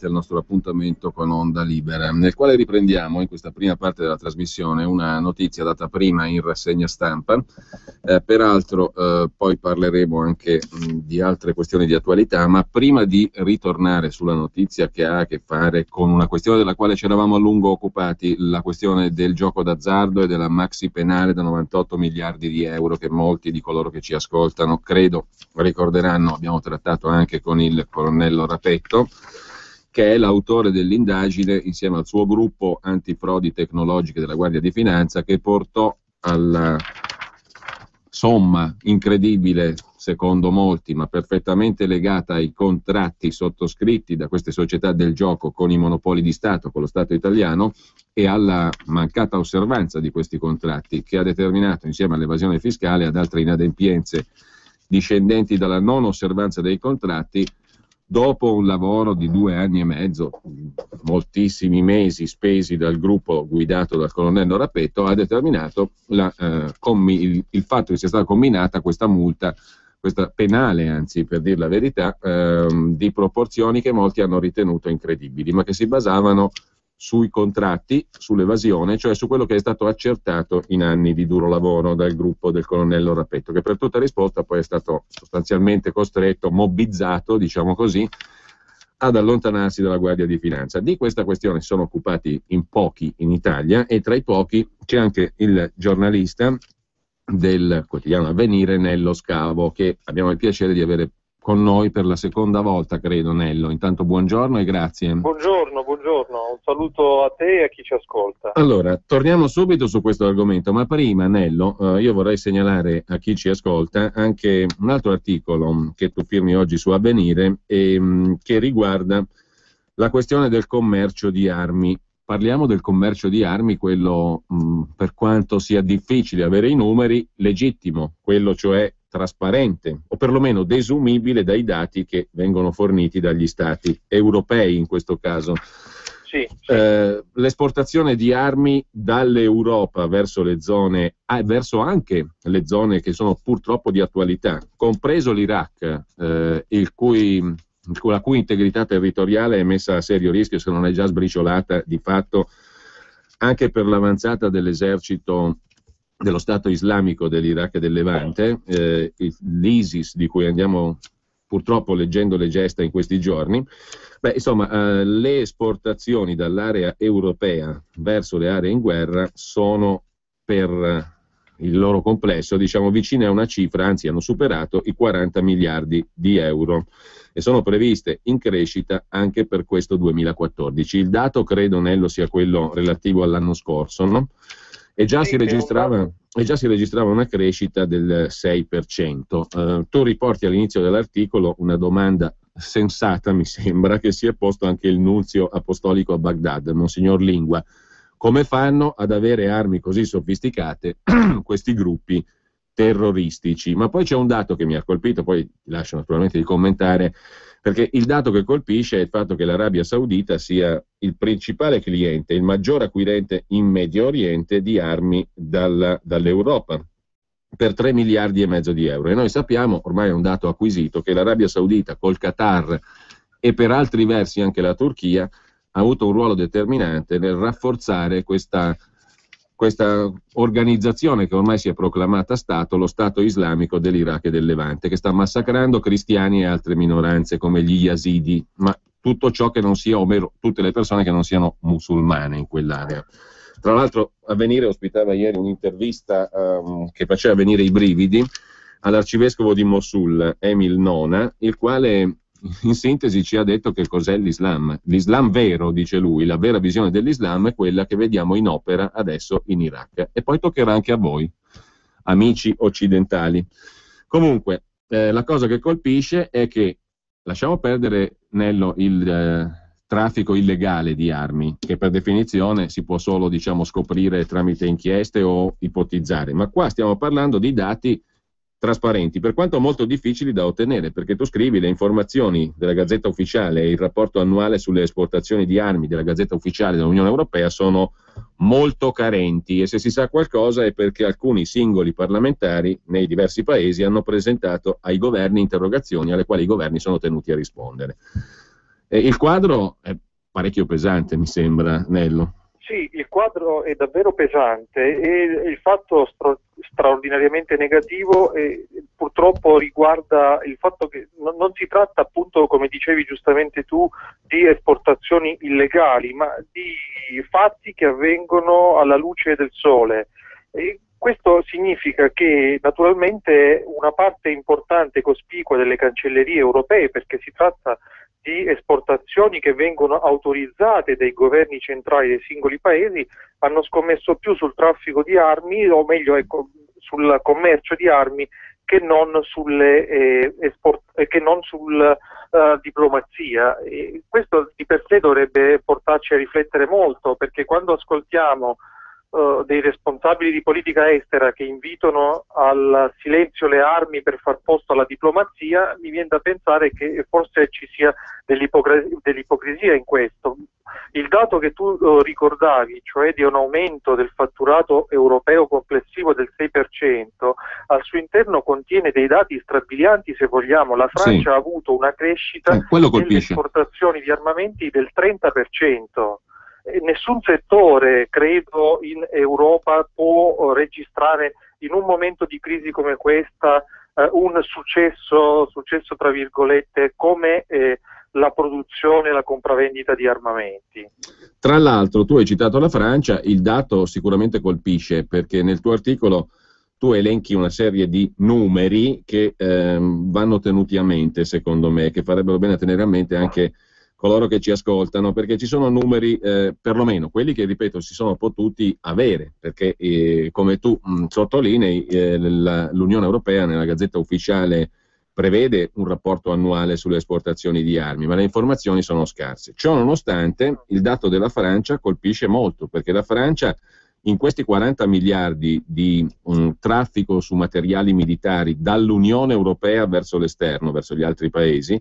al nostro appuntamento con Onda Libera, nel quale riprendiamo in questa prima parte della trasmissione una notizia data prima in rassegna stampa. Peraltro poi parleremo anche di altre questioni di attualità, ma prima di ritornare sulla notizia che ha a che fare con una questione della quale ci eravamo a lungo occupati, la questione del gioco d'azzardo e della maxi penale da 98 miliardi di euro che molti di coloro che ci ascoltano credo ricorderanno, abbiamo trattato anche con il colonnello Rapetto, che è l'autore dell'indagine insieme al suo gruppo antifrodi tecnologiche della Guardia di Finanza, che portò alla somma incredibile, secondo molti, ma perfettamente legata ai contratti sottoscritti da queste società del gioco con i monopoli di Stato, con lo Stato italiano, e alla mancata osservanza di questi contratti, che ha determinato, insieme all'evasione fiscale, ad altre inadempienze discendenti dalla non osservanza dei contratti, dopo un lavoro di 2 anni e mezzo, moltissimi mesi spesi dal gruppo guidato dal colonnello Rapetto, ha determinato il fatto che sia stata combinata questa multa, questa penale, anzi, per dir la verità, di proporzioni che molti hanno ritenuto incredibili, ma che si basavano sui contratti, sull'evasione, cioè su quello che è stato accertato in anni di duro lavoro dal gruppo del colonnello Rapetto, che per tutta risposta poi è stato sostanzialmente costretto, mobbizzato, diciamo così, ad allontanarsi dalla Guardia di Finanza. Di questa questione si sono occupati in pochi in Italia, e tra i pochi c'è anche il giornalista del quotidiano Avvenire, Nello Scavo, che abbiamo il piacere di avere con noi per la seconda volta, credo. Nello, intanto buongiorno e grazie. Buongiorno, un saluto a te e a chi ci ascolta. Allora, torniamo subito su questo argomento, ma prima, Nello, io vorrei segnalare a chi ci ascolta anche un altro articolo che tu firmi oggi su Avvenire, che riguarda la questione del commercio di armi. Parliamo del commercio di armi, quello, per quanto sia difficile avere i numeri, legittimo, quello cioè trasparente, o perlomeno desumibile dai dati che vengono forniti dagli stati europei in questo caso. Sì. L'esportazione di armi dall'Europa verso le zone, verso anche le zone che sono purtroppo di attualità, compreso l'Iraq, la cui integrità territoriale è messa a serio rischio, se non è già sbriciolata di fatto, anche per l'avanzata dell'esercito dello Stato islamico dell'Iraq e del Levante, l'ISIS, di cui andiamo purtroppo leggendo le gesta in questi giorni. Le esportazioni dall'area europea verso le aree in guerra sono, per il loro complesso, diciamo, vicine a una cifra, anzi hanno superato i 40 miliardi di euro e sono previste in crescita anche per questo 2014. Il dato, credo, Nello, sia quello relativo all'anno scorso, no? E già si registrava una crescita del 6%. Tu riporti all'inizio dell'articolo una domanda sensata, mi sembra, che si è posto anche il nunzio apostolico a Baghdad, Monsignor Lingua. Come fanno ad avere armi così sofisticate questi gruppi terroristici? Ma poi c'è un dato che mi ha colpito, poi ti lascio naturalmente di commentare, perché il dato che colpisce è il fatto che l'Arabia Saudita sia il principale cliente, il maggior acquirente in Medio Oriente di armi dall'Europa, per 3 miliardi e mezzo di euro. E noi sappiamo, ormai è un dato acquisito, che l'Arabia Saudita col Qatar e per altri versi anche la Turchia ha avuto un ruolo determinante nel rafforzare questa organizzazione che ormai si è proclamata Stato, lo Stato islamico dell'Iraq e del Levante, che sta massacrando cristiani e altre minoranze come gli yazidi, ma tutto ciò che non sia, ovvero tutte le persone che non siano musulmane in quell'area. Tra l'altro Avvenire ospitava ieri un'intervista che faceva venire i brividi all'arcivescovo di Mosul, Emil Nona, il quale in sintesi ci ha detto che cos'è l'Islam. L'Islam vero, dice lui, la vera visione dell'Islam è quella che vediamo in opera adesso in Iraq. E poi toccherà anche a voi, amici occidentali. Comunque, la cosa che colpisce è che, lasciamo perdere, Nello, il traffico illegale di armi, che per definizione si può solo, diciamo, scoprire tramite inchieste o ipotizzare, ma qua stiamo parlando di dati trasparenti, per quanto molto difficili da ottenere, perché tu scrivi le informazioni della Gazzetta Ufficiale e il rapporto annuale sulle esportazioni di armi della Gazzetta Ufficiale dell'Unione Europea sono molto carenti, e se si sa qualcosa è perché alcuni singoli parlamentari nei diversi paesi hanno presentato ai governi interrogazioni alle quali i governi sono tenuti a rispondere. Il quadro è parecchio pesante, mi sembra, Nello. Sì, il quadro è davvero pesante e il fatto straordinariamente negativo purtroppo riguarda il fatto che non si tratta, appunto, come dicevi giustamente tu, di esportazioni illegali, ma di fatti che avvengono alla luce del sole. E questo significa che naturalmente una parte importante e cospicua delle cancellerie europee, perché si tratta di esportazioni che vengono autorizzate dai governi centrali dei singoli paesi, hanno scommesso più sul traffico di armi, o meglio, ecco, sul commercio di armi, che non sulla diplomazia. E questo di per sé dovrebbe portarci a riflettere molto, perché quando ascoltiamo dei responsabili di politica estera che invitano al silenzio le armi per far posto alla diplomazia, mi viene da pensare che forse ci sia dell'ipocrisia in questo. Il dato che tu ricordavi, cioè di un aumento del fatturato europeo complessivo del 6%, al suo interno contiene dei dati strabilianti, se vogliamo. La Francia ha avuto una crescita delle esportazioni di armamenti del 30%. Nessun settore, credo, in Europa può registrare in un momento di crisi come questa un successo tra virgolette, come la produzione e la compravendita di armamenti. Tra l'altro, tu hai citato la Francia, il dato sicuramente colpisce, perché nel tuo articolo tu elenchi una serie di numeri che vanno tenuti a mente, secondo me, che farebbero bene a tenere a mente anche coloro che ci ascoltano, perché ci sono numeri, perlomeno quelli che, ripeto, si sono potuti avere, perché come tu sottolinei, l'Unione Europea nella Gazzetta Ufficiale prevede un rapporto annuale sulle esportazioni di armi, ma le informazioni sono scarse. Ciò nonostante, il dato della Francia colpisce molto, perché la Francia in questi 40 miliardi di traffico su materiali militari dall'Unione Europea verso l'esterno, verso gli altri paesi,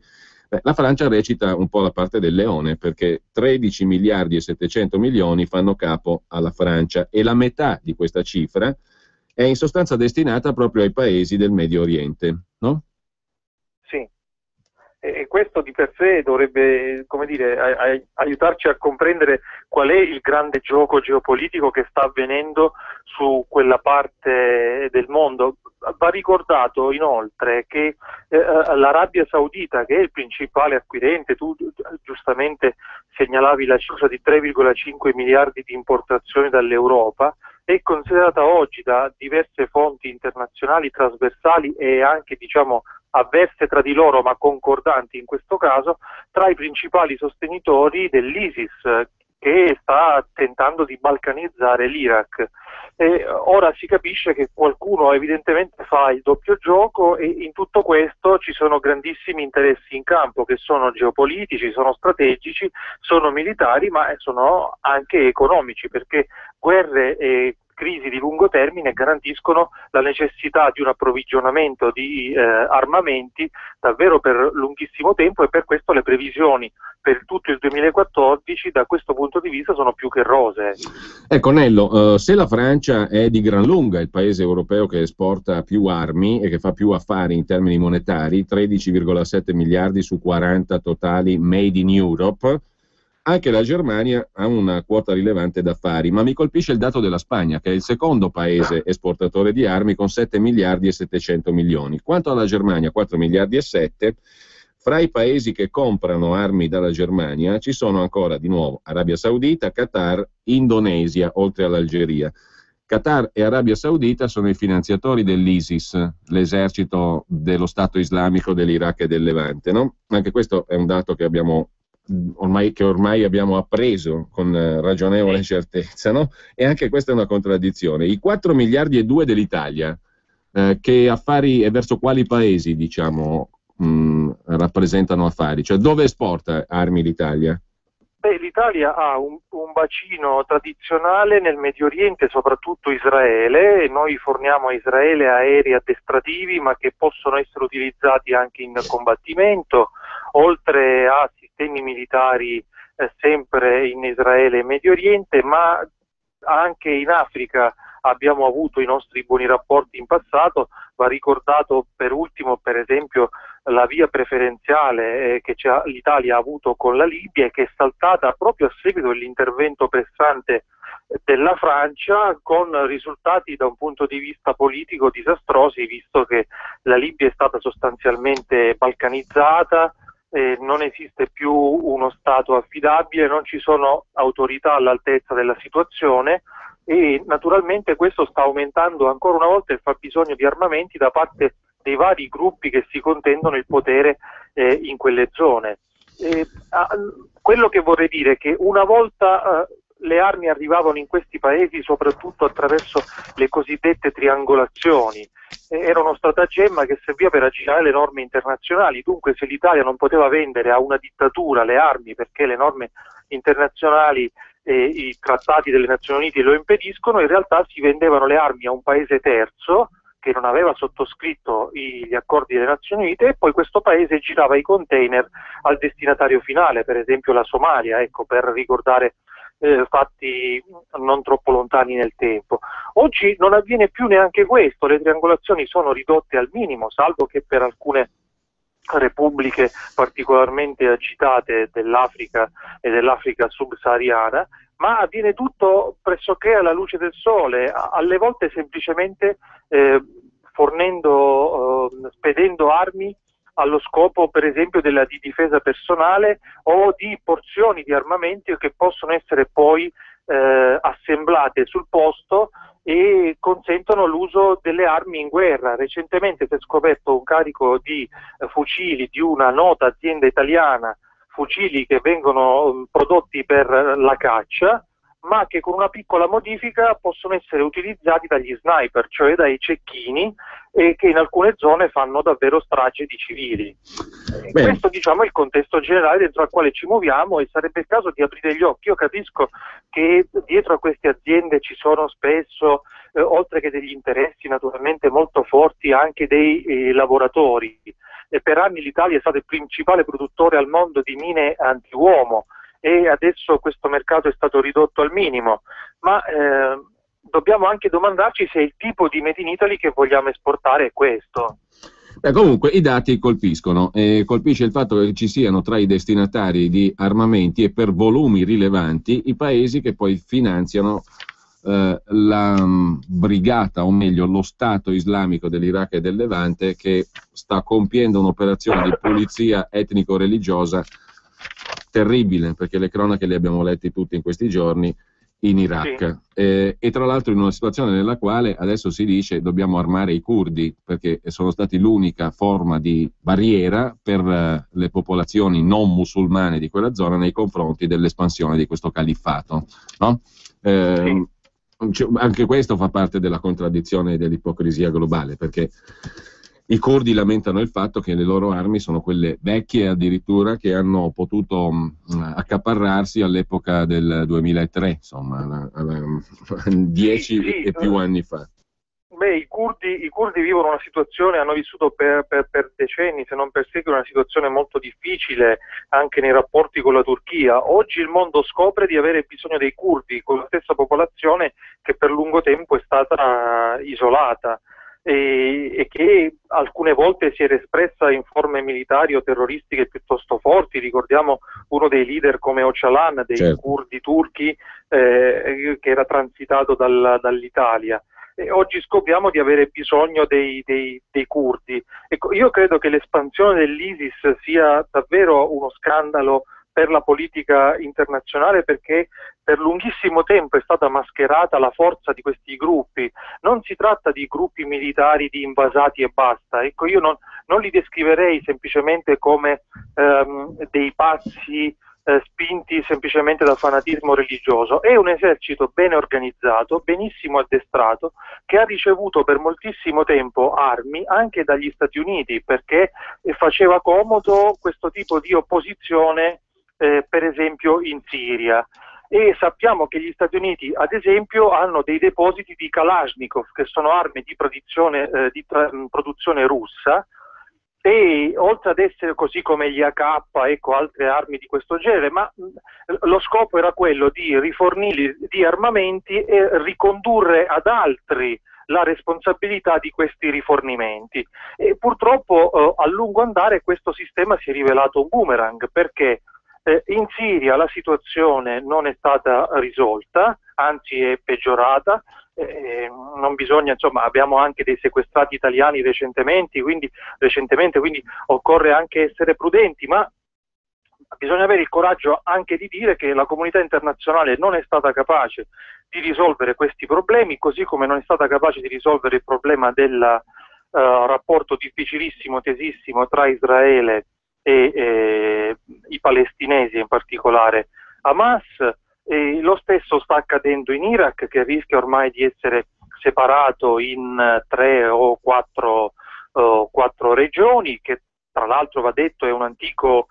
la Francia recita un po' la parte del leone, perché 13 miliardi e 700 milioni fanno capo alla Francia e la metà di questa cifra è in sostanza destinata proprio ai paesi del Medio Oriente, no? Sì, e questo di per sé dovrebbe, come dire, aiutarci a comprendere qual è il grande gioco geopolitico che sta avvenendo su quella parte del mondo. Va ricordato inoltre che l'Arabia Saudita, che è il principale acquirente, tu giustamente segnalavi la cifra di 3,5 miliardi di importazioni dall'Europa, è considerata oggi da diverse fonti internazionali trasversali e anche, diciamo, avverse tra di loro ma concordanti in questo caso, tra i principali sostenitori dell'ISIS, che sta tentando di balcanizzare l'Iraq. E ora si capisce che qualcuno evidentemente fa il doppio gioco e in tutto questo ci sono grandissimi interessi in campo, che sono geopolitici, sono strategici, sono militari, ma sono anche economici, perché guerre e crisi di lungo termine garantiscono la necessità di un approvvigionamento di armamenti davvero per lunghissimo tempo, e per questo le previsioni per tutto il 2014 da questo punto di vista sono più che rosee. Ecco Nello, se la Francia è di gran lunga il paese europeo che esporta più armi e che fa più affari in termini monetari, 13,7 miliardi su 40 totali made in Europe, anche la Germania ha una quota rilevante d'affari, ma mi colpisce il dato della Spagna, che è il secondo paese esportatore di armi con 7 miliardi e 700 milioni. Quanto alla Germania, 4 miliardi e 7. Fra i paesi che comprano armi dalla Germania ci sono ancora, di nuovo, Arabia Saudita, Qatar, Indonesia, oltre all'Algeria. Qatar e Arabia Saudita sono i finanziatori dell'ISIS, l'esercito dello Stato islamico dell'Iraq e del Levante, no? Anche questo è un dato che ormai abbiamo appreso con ragionevole certezza, no? E anche questa è una contraddizione. I 4 miliardi e 2 dell'Italia, che affari e verso quali paesi, diciamo, rappresentano affari? Cioè, dove esporta armi l'Italia? L'Italia ha un bacino tradizionale nel Medio Oriente, soprattutto Israele, e noi forniamo a Israele aerei addestrativi, ma che possono essere utilizzati anche in combattimento, oltre a sistemi militari sempre in Israele e Medio Oriente, ma anche in Africa abbiamo avuto i nostri buoni rapporti in passato. Va ricordato per ultimo, per esempio, la via preferenziale che l'Italia ha avuto con la Libia e che è saltata proprio a seguito dell'intervento pressante della Francia, con risultati da un punto di vista politico disastrosi, visto che la Libia è stata sostanzialmente balcanizzata, non esiste più uno Stato affidabile, non ci sono autorità all'altezza della situazione e naturalmente questo sta aumentando ancora una volta il fabbisogno di armamenti da parte dei vari gruppi che si contendono il potere in quelle zone. Quello che vorrei dire è che una volta le armi arrivavano in questi paesi soprattutto attraverso le cosiddette triangolazioni. Era uno stratagemma che serviva per aggirare le norme internazionali, dunque se l'Italia non poteva vendere a una dittatura le armi perché le norme internazionali e i trattati delle Nazioni Unite lo impediscono, in realtà si vendevano le armi a un paese terzo che non aveva sottoscritto gli accordi delle Nazioni Unite e poi questo paese girava i container al destinatario finale, per esempio la Somalia, ecco, per ricordare fatti non troppo lontani nel tempo. Oggi non avviene più neanche questo, le triangolazioni sono ridotte al minimo, salvo che per alcune repubbliche particolarmente agitate dell'Africa e dell'Africa subsahariana, ma avviene tutto pressoché alla luce del sole, alle volte semplicemente spedendo armi allo scopo per esempio di difesa personale o di porzioni di armamenti che possono essere poi assemblate sul posto e consentono l'uso delle armi in guerra. Recentemente si è scoperto un carico di fucili di una nota azienda italiana, fucili che vengono prodotti per la caccia, ma che con una piccola modifica possono essere utilizzati dagli sniper, cioè dai cecchini, e che in alcune zone fanno davvero strage di civili. Questo diciamo è il contesto generale dentro al quale ci muoviamo e sarebbe il caso di aprire gli occhi. Io capisco che dietro a queste aziende ci sono spesso, oltre che degli interessi naturalmente molto forti, anche dei lavoratori. E per anni l'Italia è stato il principale produttore al mondo di mine antiuomo e adesso questo mercato è stato ridotto al minimo, ma dobbiamo anche domandarci se il tipo di Made in Italy che vogliamo esportare è questo. Comunque i dati colpiscono, colpisce il fatto che ci siano tra i destinatari di armamenti e per volumi rilevanti i paesi che poi finanziano la brigata, o meglio lo Stato islamico dell'Iraq e del Levante, che sta compiendo un'operazione di pulizia etnico-religiosa terribile, perché le cronache le abbiamo lette tutti in questi giorni in Iraq, sì. E tra l'altro in una situazione nella quale adesso si dice dobbiamo armare i curdi perché sono stati l'unica forma di barriera per le popolazioni non musulmane di quella zona nei confronti dell'espansione di questo califfato, no? Sì. Anche questo fa parte della contraddizione e dell'ipocrisia globale, perché i curdi lamentano il fatto che le loro armi sono quelle vecchie addirittura che hanno potuto accaparrarsi all'epoca del 2003, insomma, 10 sì, e più anni fa. Beh, i curdi vivono una situazione, hanno vissuto per decenni, se non per secoli, una situazione molto difficile anche nei rapporti con la Turchia. Oggi il mondo scopre di avere bisogno dei curdi, con la stessa popolazione che per lungo tempo è stata isolata e che alcune volte si era espressa in forme militari o terroristiche piuttosto forti. Ricordiamo uno dei leader come Öcalan, dei certo. curdi turchi, che era transitato dall'Italia. E oggi scopriamo di avere bisogno dei curdi. Ecco, io credo che l'espansione dell'ISIS sia davvero uno scandalo per la politica internazionale, perché per lunghissimo tempo è stata mascherata la forza di questi gruppi. Non si tratta di gruppi militari di invasati e basta. Ecco, io non li descriverei semplicemente come dei pazzi spinti semplicemente dal fanatismo religioso. È un esercito ben organizzato, benissimo addestrato, che ha ricevuto per moltissimo tempo armi anche dagli Stati Uniti, perché faceva comodo questo tipo di opposizione, per esempio in Siria. E sappiamo che gli Stati Uniti, ad esempio, hanno dei depositi di Kalashnikov, che sono armi di produzione russa, e oltre ad essere così come gli AK, ecco, altre armi di questo genere, ma lo scopo era quello di rifornirli di armamenti e ricondurre ad altri la responsabilità di questi rifornimenti. E purtroppo a lungo andare questo sistema si è rivelato un boomerang, perché in Siria la situazione non è stata risolta, anzi è peggiorata. Non bisogna, insomma, abbiamo anche dei sequestrati italiani recentemente, quindi occorre anche essere prudenti, ma bisogna avere il coraggio anche di dire che la comunità internazionale non è stata capace di risolvere questi problemi, così come non è stata capace di risolvere il problema del rapporto difficilissimo, tesissimo tra Israele e i palestinesi, in particolare Hamas. E lo stesso sta accadendo in Iraq, che rischia ormai di essere separato in 3 o 4 regioni, che tra l'altro, va detto, è un antico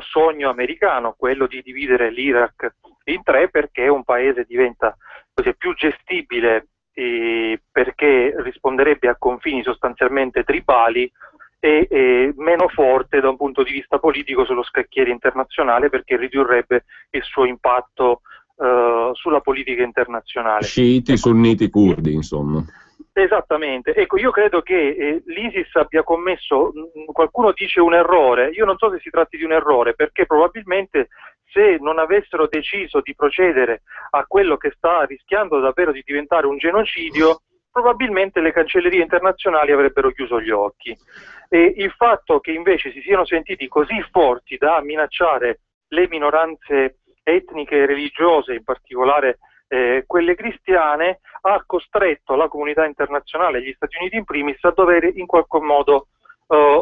sogno americano, quello di dividere l'Iraq in 3, perché un paese diventa così più gestibile, perché risponderebbe a confini sostanzialmente tribali, e meno forte da un punto di vista politico sullo scacchiere internazionale, perché ridurrebbe il suo impatto sulla politica internazionale. Sciiti, sunniti, curdi, insomma. Esattamente. Ecco, io credo che l'ISIS abbia commesso, qualcuno dice un errore, io non so se si tratti di un errore, perché probabilmente se non avessero deciso di procedere a quello che sta rischiando davvero di diventare un genocidio, probabilmente le cancellerie internazionali avrebbero chiuso gli occhi. E il fatto che invece si siano sentiti così forti da minacciare le minoranze etniche e religiose, in particolare quelle cristiane, ha costretto la comunità internazionale, gli Stati Uniti in primis, a dover in qualche modo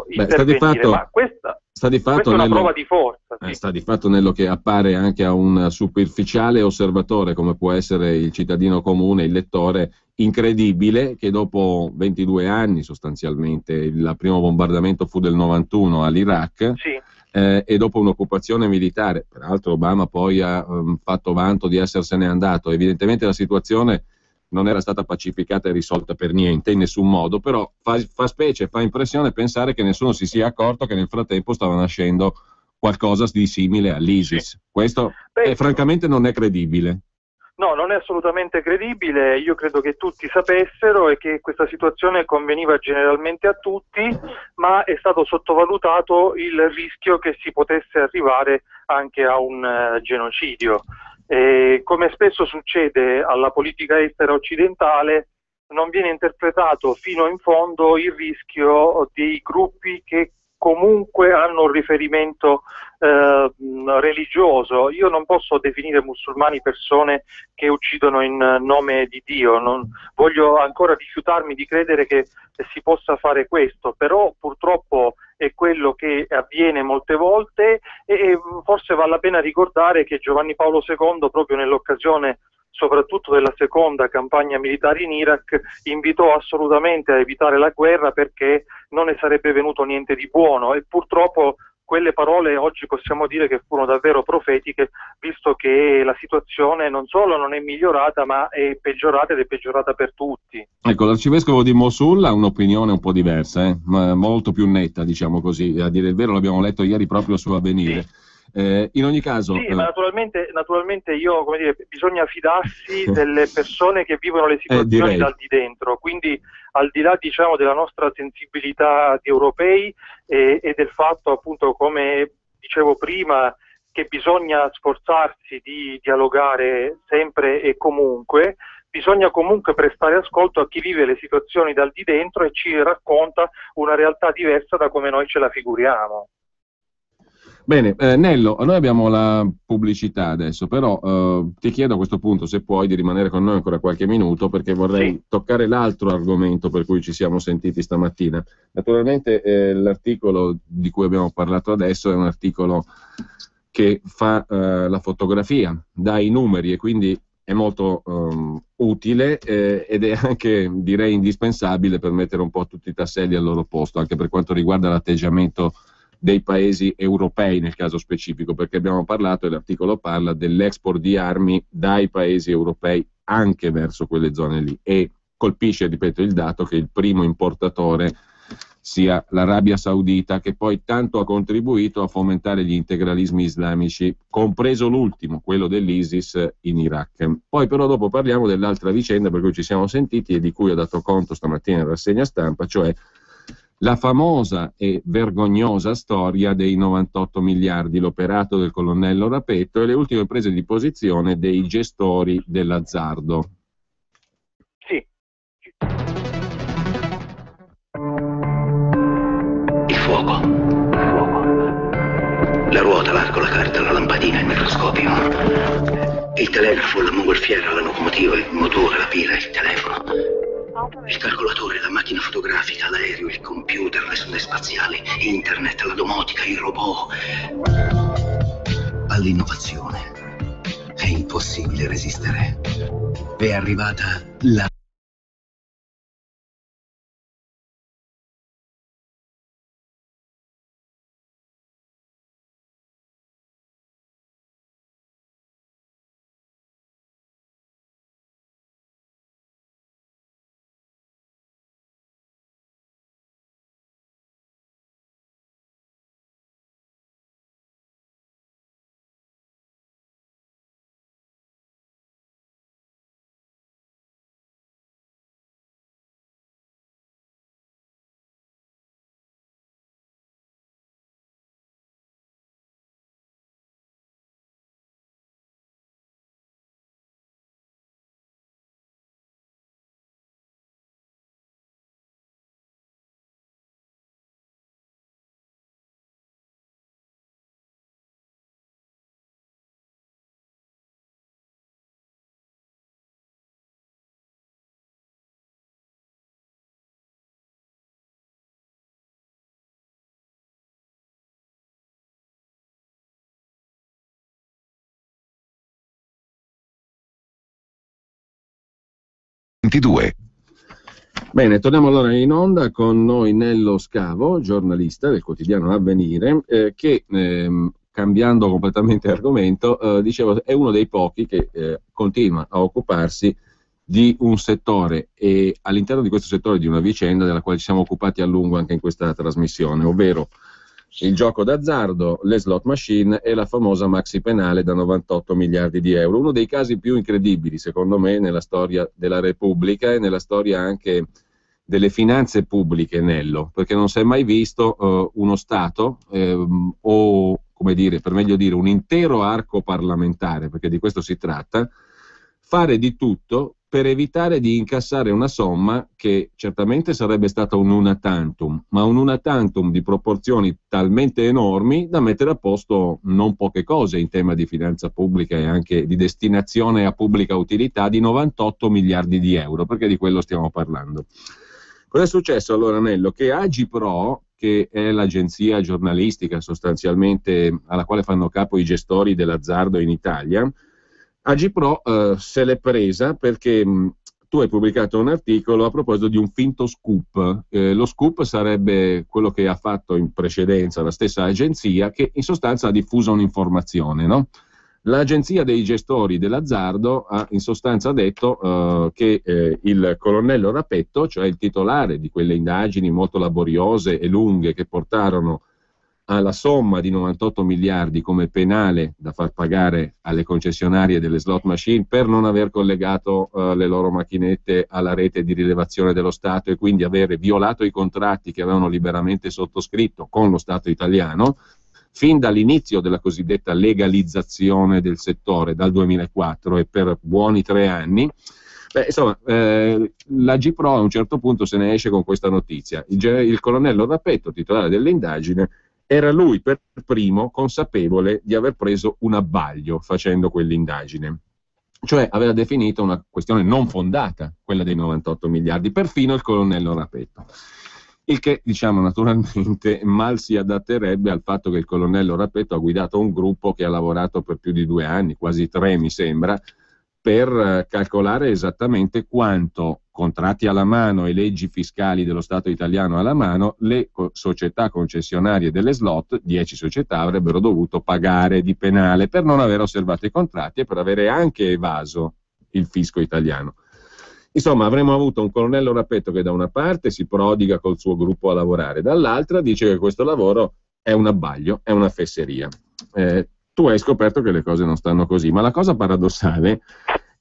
intervenire. Ma questa è una prova di forza. Sì. Sta di fatto nello che appare anche a un superficiale osservatore, come può essere il cittadino comune, il lettore, incredibile che dopo 22 anni sostanzialmente, il primo bombardamento fu del 91 all'Iraq, sì. E dopo un'occupazione militare, peraltro Obama poi ha fatto vanto di essersene andato, evidentemente la situazione non era stata pacificata e risolta per niente, in nessun modo, però fa specie, fa impressione pensare che nessuno si sia accorto che nel frattempo stava nascendo qualcosa di simile all'ISIS. Sì. Questo francamente non è credibile. No, non è assolutamente credibile. Io credo che tutti sapessero e che questa situazione conveniva generalmente a tutti, ma è stato sottovalutato il rischio che si potesse arrivare anche a un genocidio. Come spesso succede alla politica estera occidentale, non viene interpretato fino in fondo il rischio dei gruppi che comunque hanno un riferimento religioso. Io non posso definire musulmani persone che uccidono in nome di Dio, non voglio ancora rifiutarmi di credere che si possa fare questo, però purtroppo è quello che avviene molte volte, e forse vale la pena ricordare che Giovanni Paolo II, proprio nell'occasione soprattutto della seconda campagna militare in Iraq, invitò assolutamente a evitare la guerra perché non ne sarebbe venuto niente di buono, e purtroppo quelle parole oggi possiamo dire che furono davvero profetiche, visto che la situazione non solo non è migliorata, ma è peggiorata, ed è peggiorata per tutti. Ecco, l'arcivescovo di Mosul ha un'opinione un po' diversa, ma molto più netta, diciamo così. A dire il vero, l'abbiamo letto ieri proprio su Avvenire. Sì. In ogni caso... Sì, ma naturalmente io, come dire, bisogna fidarsi delle persone che vivono le situazioni dal di dentro, quindi al di là, diciamo, della nostra sensibilità di europei e del fatto, appunto, come dicevo prima, che bisogna sforzarsi di dialogare sempre e comunque, bisogna comunque prestare ascolto a chi vive le situazioni dal di dentro e ci racconta una realtà diversa da come noi ce la figuriamo. Bene, Nello, noi abbiamo la pubblicità adesso, però ti chiedo a questo punto, se puoi, di rimanere con noi ancora qualche minuto, perché vorrei toccare l'altro argomento per cui ci siamo sentiti stamattina. Naturalmente l'articolo di cui abbiamo parlato adesso è un articolo che fa la fotografia, dà i numeri, e quindi è molto utile ed è anche, direi, indispensabile per mettere un po' tutti i tasselli al loro posto, anche per quanto riguarda l'atteggiamento dei paesi europei nel caso specifico, perché abbiamo parlato, e l'articolo parla dell'export di armi dai paesi europei anche verso quelle zone lì, e colpisce, ripeto, il dato che il primo importatore sia l'Arabia Saudita, che poi tanto ha contribuito a fomentare gli integralismi islamici, compreso l'ultimo, quello dell'ISIS in Iraq. Poi però dopo parliamo dell'altra vicenda per cui ci siamo sentiti e di cui ho dato conto stamattina in rassegna stampa, cioè la famosa e vergognosa storia dei 98 miliardi, l'operato del colonnello Rapetto e le ultime prese di posizione dei gestori dell'azzardo. Sì. Il fuoco. La ruota, l'arco, la carta, la lampadina, il microscopio. Il telegrafo, la mongolfiera, la locomotiva, il motore, la pila, il telefono. Il calcolatore, la macchina fotografica, l'aereo, il computer, le sonde spaziali, internet, la domotica, i robot. All'innovazione è impossibile resistere. È arrivata la... Bene, torniamo allora in onda con noi Nello Scavo, giornalista del quotidiano Avvenire, che cambiando completamente argomento, dicevo, è uno dei pochi che continua a occuparsi di un settore e all'interno di questo settore di una vicenda della quale ci siamo occupati a lungo anche in questa trasmissione, ovvero il gioco d'azzardo, le slot machine e la famosa maxi penale da 98 miliardi di euro. Uno dei casi più incredibili, secondo me, nella storia della Repubblica e nella storia anche delle finanze pubbliche, Nello, perché non si è mai visto uno Stato o, come dire, per meglio dire, un intero arco parlamentare, perché di questo si tratta, fare di tutto per evitare di incassare una somma che certamente sarebbe stata un una tantum, ma un una tantum di proporzioni talmente enormi da mettere a posto non poche cose in tema di finanza pubblica e anche di destinazione a pubblica utilità di 98 miliardi di euro, perché di quello stiamo parlando. Cosa è successo allora, Nello? Che Agipro, che è l'agenzia giornalistica sostanzialmente alla quale fanno capo i gestori dell'azzardo in Italia, Agipro se l'è presa perché tu hai pubblicato un articolo a proposito di un finto scoop. Lo scoop sarebbe quello che ha fatto in precedenza la stessa agenzia, che in sostanza ha diffuso un'informazione, no? L'agenzia dei gestori dell'azzardo ha in sostanza detto che il colonnello Rapetto, cioè il titolare di quelle indagini molto laboriose e lunghe che portarono alla somma di 98 miliardi come penale da far pagare alle concessionarie delle slot machine per non aver collegato le loro macchinette alla rete di rilevazione dello Stato e quindi avere violato i contratti che avevano liberamente sottoscritto con lo Stato italiano, fin dall'inizio della cosiddetta legalizzazione del settore, dal 2004 e per buoni 3 anni. Insomma, la Gipro a un certo punto se ne esce con questa notizia. Il colonnello Rapetto, titolare dell'indagine, era lui per primo consapevole di aver preso un abbaglio facendo quell'indagine. Cioè aveva definito una questione non fondata, quella dei 98 miliardi, perfino il colonnello Rapetto. Il che, diciamo, naturalmente mal si adatterebbe al fatto che il colonnello Rapetto ha guidato un gruppo che ha lavorato per più di 2 anni, quasi 3 mi sembra, per calcolare esattamente quanto, contratti alla mano e leggi fiscali dello Stato italiano alla mano, le società concessionarie delle slot, 10 società, avrebbero dovuto pagare di penale per non aver osservato i contratti e per avere anche evaso il fisco italiano. Insomma, avremmo avuto un colonnello Rapetto che da una parte si prodiga col suo gruppo a lavorare, dall'altra dice che questo lavoro è un abbaglio, è una fesseria. Tu hai scoperto che le cose non stanno così, ma la cosa paradossale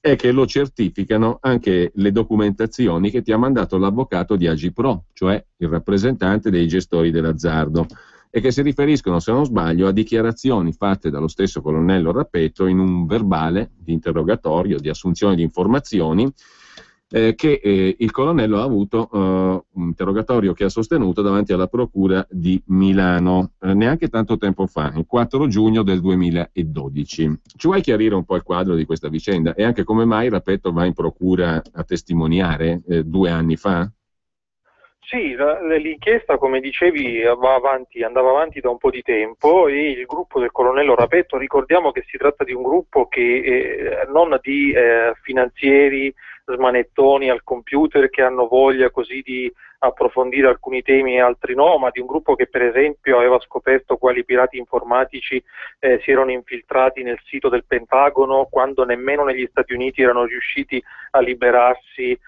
è che lo certificano anche le documentazioni che ti ha mandato l'avvocato di Agipro, cioè il rappresentante dei gestori dell'azzardo, e che si riferiscono, se non sbaglio, a dichiarazioni fatte dallo stesso colonnello Rapetto in un verbale di interrogatorio, di assunzione di informazioni, che il colonnello ha avuto un interrogatorio che ha sostenuto davanti alla procura di Milano neanche tanto tempo fa, il 4 giugno del 2012. Ci vuoi chiarire un po' il quadro di questa vicenda e anche come mai Rapetto va in procura a testimoniare 2 anni fa? Sì, l'inchiesta, come dicevi, andava avanti da un po' di tempo, e il gruppo del colonnello Rapetto, ricordiamo che si tratta di un gruppo che non di finanzieri smanettoni al computer che hanno voglia così di approfondire alcuni temi e altri no, ma di un gruppo che per esempio aveva scoperto quali pirati informatici si erano infiltrati nel sito del Pentagono quando nemmeno negli Stati Uniti erano riusciti a liberarsi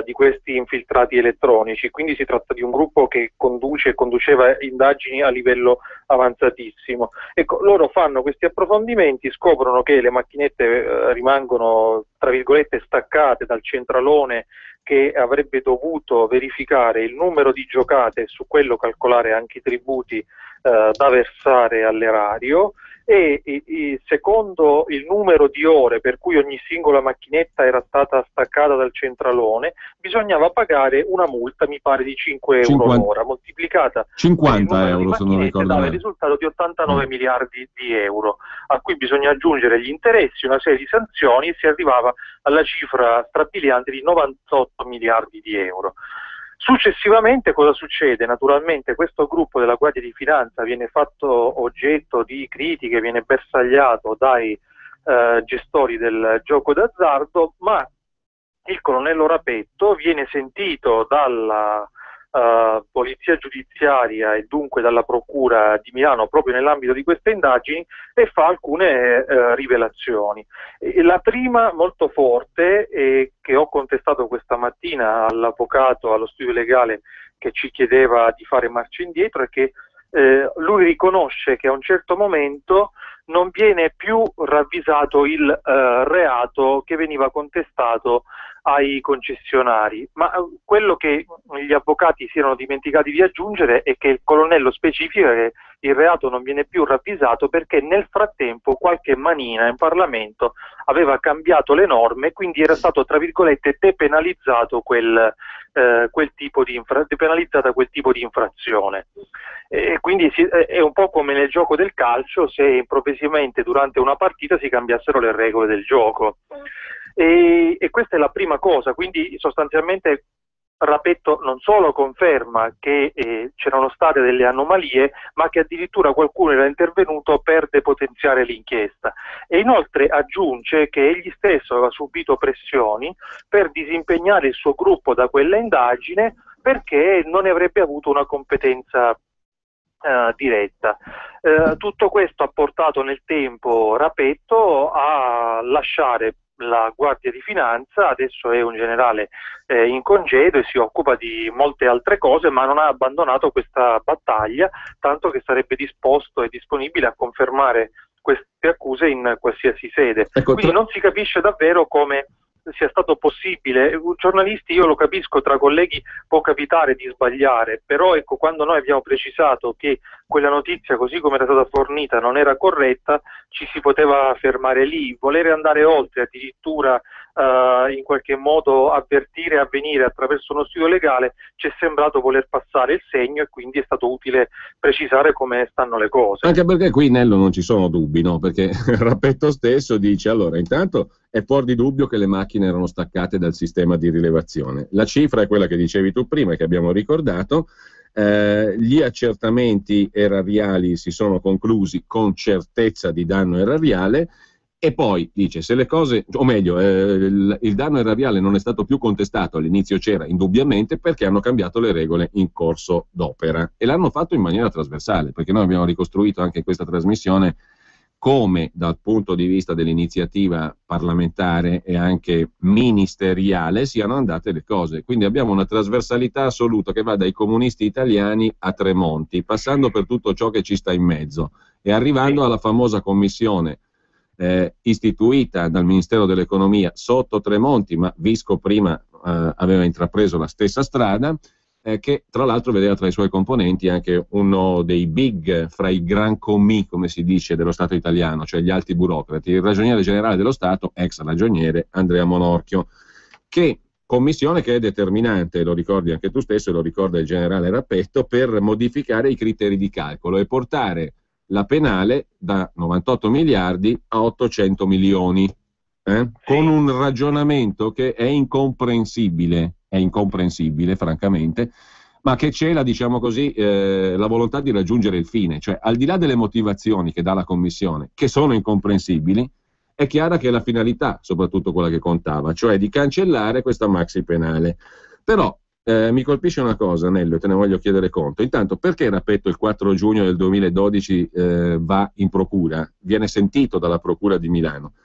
di questi infiltrati elettronici. Quindi si tratta di un gruppo che conduceva indagini a livello avanzatissimo. Ecco, loro fanno questi approfondimenti, scoprono che le macchinette rimangono, tra virgolette, staccate dal centralone che avrebbe dovuto verificare il numero di giocate e su quello calcolare anche i tributi da versare all'erario, e secondo il numero di ore per cui ogni singola macchinetta era stata staccata dal centralone bisognava pagare una multa, mi pare di 5 euro l'ora, moltiplicata 50 euro se non ricordo dava male. il risultato di 89 miliardi di euro, a cui bisogna aggiungere gli interessi, una serie di sanzioni, e si arrivava alla cifra strabiliante di 98 miliardi di euro. Successivamente cosa succede? Naturalmente questo gruppo della Guardia di Finanza viene fatto oggetto di critiche, viene bersagliato dai gestori del gioco d'azzardo, ma il colonnello Rapetto viene sentito dalla polizia giudiziaria e dunque dalla procura di Milano proprio nell'ambito di queste indagini e fa alcune rivelazioni. La prima, molto forte, che ho contestato questa mattina all'avvocato, allo studio legale che ci chiedeva di fare marcia indietro, è che lui riconosce che a un certo momento non viene più ravvisato il reato che veniva contestato ai concessionari, ma quello che gli avvocati si erano dimenticati di aggiungere è che il colonnello specifica che il reato non viene più ravvisato perché nel frattempo qualche manina in Parlamento aveva cambiato le norme, quindi era stato, tra virgolette, depenalizzato depenalizzata quel tipo di infrazione. Quindi è un po' come nel gioco del calcio se improvvisamente durante una partita si cambiassero le regole del gioco. E questa è la prima cosa, quindi sostanzialmente Rapetto non solo conferma che c'erano state delle anomalie, ma che addirittura qualcuno era intervenuto per depotenziare l'inchiesta, e inoltre aggiunge che egli stesso aveva subito pressioni per disimpegnare il suo gruppo da quella indagine perché non ne avrebbe avuto una competenza diretta. Tutto questo ha portato nel tempo Rapetto a lasciare la Guardia di Finanza, adesso è un generale in congedo e si occupa di molte altre cose, ma non ha abbandonato questa battaglia, tanto che sarebbe disposto e disponibile a confermare queste accuse in qualsiasi sede. Ecco, quindi non si capisce davvero come sia stato possibile. Giornalisti, io lo capisco, tra colleghi può capitare di sbagliare, però ecco, quando noi abbiamo precisato che quella notizia così come era stata fornita non era corretta, ci si poteva fermare lì. Volere andare oltre, addirittura in qualche modo avvertire, avvenire attraverso uno studio legale, ci è sembrato voler passare il segno, e quindi è stato utile precisare come stanno le cose. Anche perché qui, Nello, non ci sono dubbi, no? Perché Rapetto stesso dice, allora, intanto è fuori di dubbio che le macchine erano staccate dal sistema di rilevazione. La cifra è quella che dicevi tu prima e che abbiamo ricordato. Gli accertamenti erariali si sono conclusi con certezza di danno erariale, e poi dice, se le cose, o meglio, il danno erariale non è stato più contestato, all'inizio c'era indubbiamente, perché hanno cambiato le regole in corso d'opera, e l'hanno fatto in maniera trasversale, perché noi abbiamo ricostruito anche in questa trasmissione come dal punto di vista dell'iniziativa parlamentare e anche ministeriale siano andate le cose. Quindi abbiamo una trasversalità assoluta che va dai comunisti italiani a Tremonti, passando per tutto ciò che ci sta in mezzo e arrivando alla famosa commissione istituita dal Ministero dell'Economia sotto Tremonti, ma Visco prima aveva intrapreso la stessa strada, che tra l'altro vedeva tra i suoi componenti anche uno dei big fra i gran commis, come si dice, dello Stato italiano, cioè gli alti burocrati, il ragioniere generale dello Stato, ex ragioniere Andrea Monorchio, commissione che è determinante, lo ricordi anche tu stesso e lo ricorda il generale Rappetto, per modificare i criteri di calcolo e portare la penale da 98 miliardi a 800 milioni, con un ragionamento che è incomprensibile francamente, ma che cela, diciamo così, la volontà di raggiungere il fine, cioè al di là delle motivazioni che dà la Commissione, che sono incomprensibili, è chiara che la finalità, soprattutto quella che contava, cioè di cancellare questa maxi penale. Però mi colpisce una cosa, Nello, e te ne voglio chiedere conto. Intanto, perché Rappetto il 4 giugno del 2012 va in procura, viene sentito dalla Procura di Milano?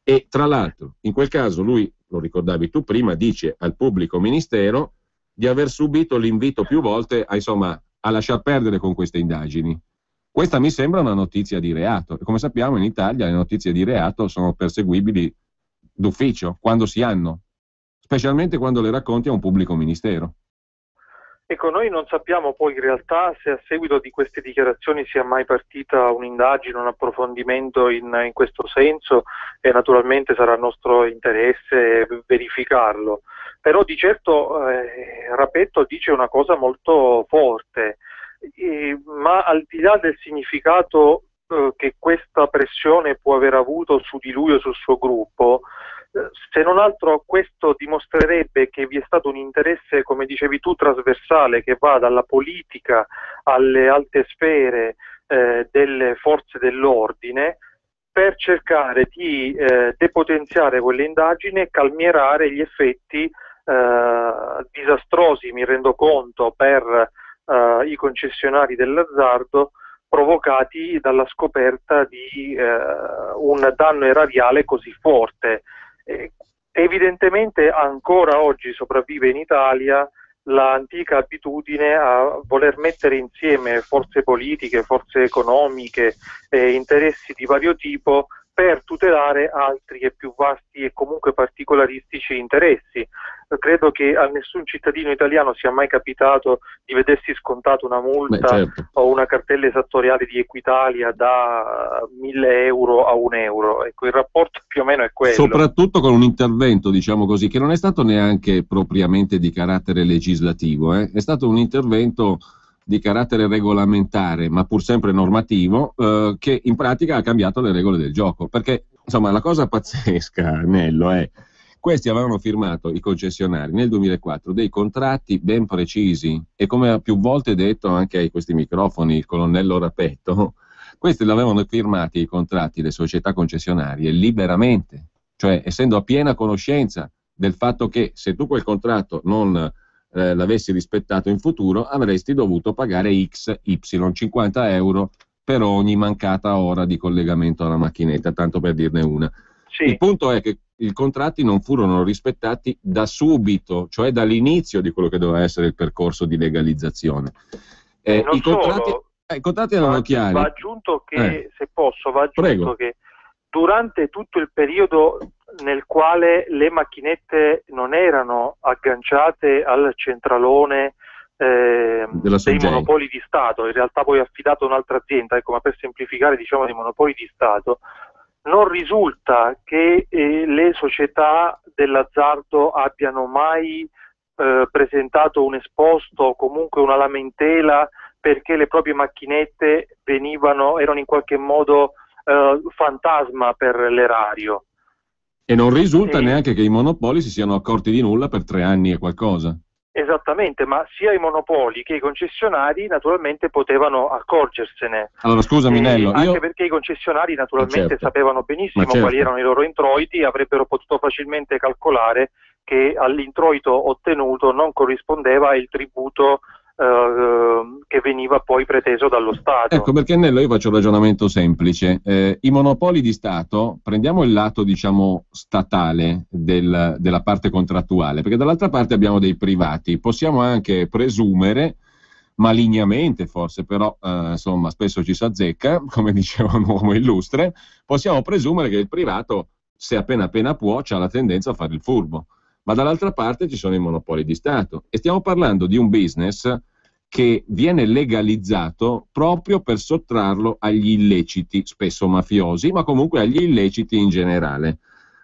E tra l'altro, in quel caso lui, lo ricordavi tu prima, dice al pubblico ministero di aver subito l'invito più volte a lasciar perdere con queste indagini. Questa mi sembra una notizia di reato. E come sappiamo in Italia le notizie di reato sono perseguibili d'ufficio, quando si hanno, specialmente quando le racconti a un pubblico ministero. Ecco, noi non sappiamo poi in realtà se a seguito di queste dichiarazioni sia mai partita un'indagine, un approfondimento in questo senso, e naturalmente sarà nostro interesse verificarlo. Però di certo Rappetto dice una cosa molto forte, ma al di là del significato che questa pressione può aver avuto su di lui o sul suo gruppo, se non altro questo dimostrerebbe che vi è stato un interesse, come dicevi tu, trasversale, che va dalla politica alle alte sfere delle forze dell'ordine, per cercare di depotenziare quelle indagini e calmierare gli effetti disastrosi, mi rendo conto, per i concessionari dell'azzardo, provocati dalla scoperta di un danno erariale così forte. Evidentemente ancora oggi sopravvive in Italia l'antica abitudine a voler mettere insieme forze politiche, forze economiche e interessi di vario tipo per tutelare altri e più vasti e comunque particolaristici interessi. Credo che a nessun cittadino italiano sia mai capitato di vedersi scontato una multa, certo, o una cartella esattoriale di Equitalia da 1.000 euro a 1 euro. Ecco, il rapporto più o meno è quello. Soprattutto con un intervento, diciamo così, che non è stato neanche propriamente di carattere legislativo, è stato un intervento di carattere regolamentare, ma pur sempre normativo, che in pratica ha cambiato le regole del gioco. Perché, insomma, la cosa pazzesca, Nello, è questi avevano firmato, i concessionari, nel 2004 dei contratti ben precisi, e come ha più volte detto anche ai questi microfoni il colonnello Rappetto, questi l'avevano firmati i contratti, le società concessionarie, liberamente, cioè essendo a piena conoscenza del fatto che se tu quel contratto non l'avessi rispettato in futuro, avresti dovuto pagare XY, 50 euro per ogni mancata ora di collegamento alla macchinetta, tanto per dirne una. Sì. Il punto è che i contratti non furono rispettati da subito, cioè dall'inizio di quello che doveva essere il percorso di legalizzazione. I contratti erano chiari. Va aggiunto che, se posso, che durante tutto il periodo nel quale le macchinette non erano agganciate al centralone dei monopoli di Stato, in realtà poi affidato a un'altra azienda, ecco, ma per semplificare diciamo dei monopoli di Stato, non risulta che le società dell'azzardo abbiano mai presentato un esposto o comunque una lamentela perché le proprie macchinette erano in qualche modo fantasma per l'erario. E non risulta neanche che i monopoli si siano accorti di nulla per 3 anni e qualcosa. Esattamente, ma sia i monopoli che i concessionari naturalmente potevano accorgersene. Allora scusami Nello, anche perché i concessionari naturalmente sapevano benissimo quali erano i loro introiti e avrebbero potuto facilmente calcolare che all'introito ottenuto non corrispondeva il tributo che veniva poi preteso dallo Stato. Ecco perché Nello io faccio un ragionamento semplice. I monopoli di Stato, prendiamo il lato diciamo statale della parte contrattuale, perché dall'altra parte abbiamo dei privati, possiamo anche presumere, malignamente forse, però insomma spesso ci s'azzecca, come diceva un uomo illustre, possiamo presumere che il privato, se appena può, ha la tendenza a fare il furbo. Ma dall'altra parte ci sono i monopoli di Stato e stiamo parlando di un business che viene legalizzato proprio per sottrarlo agli illeciti, spesso mafiosi, ma comunque agli illeciti in generale.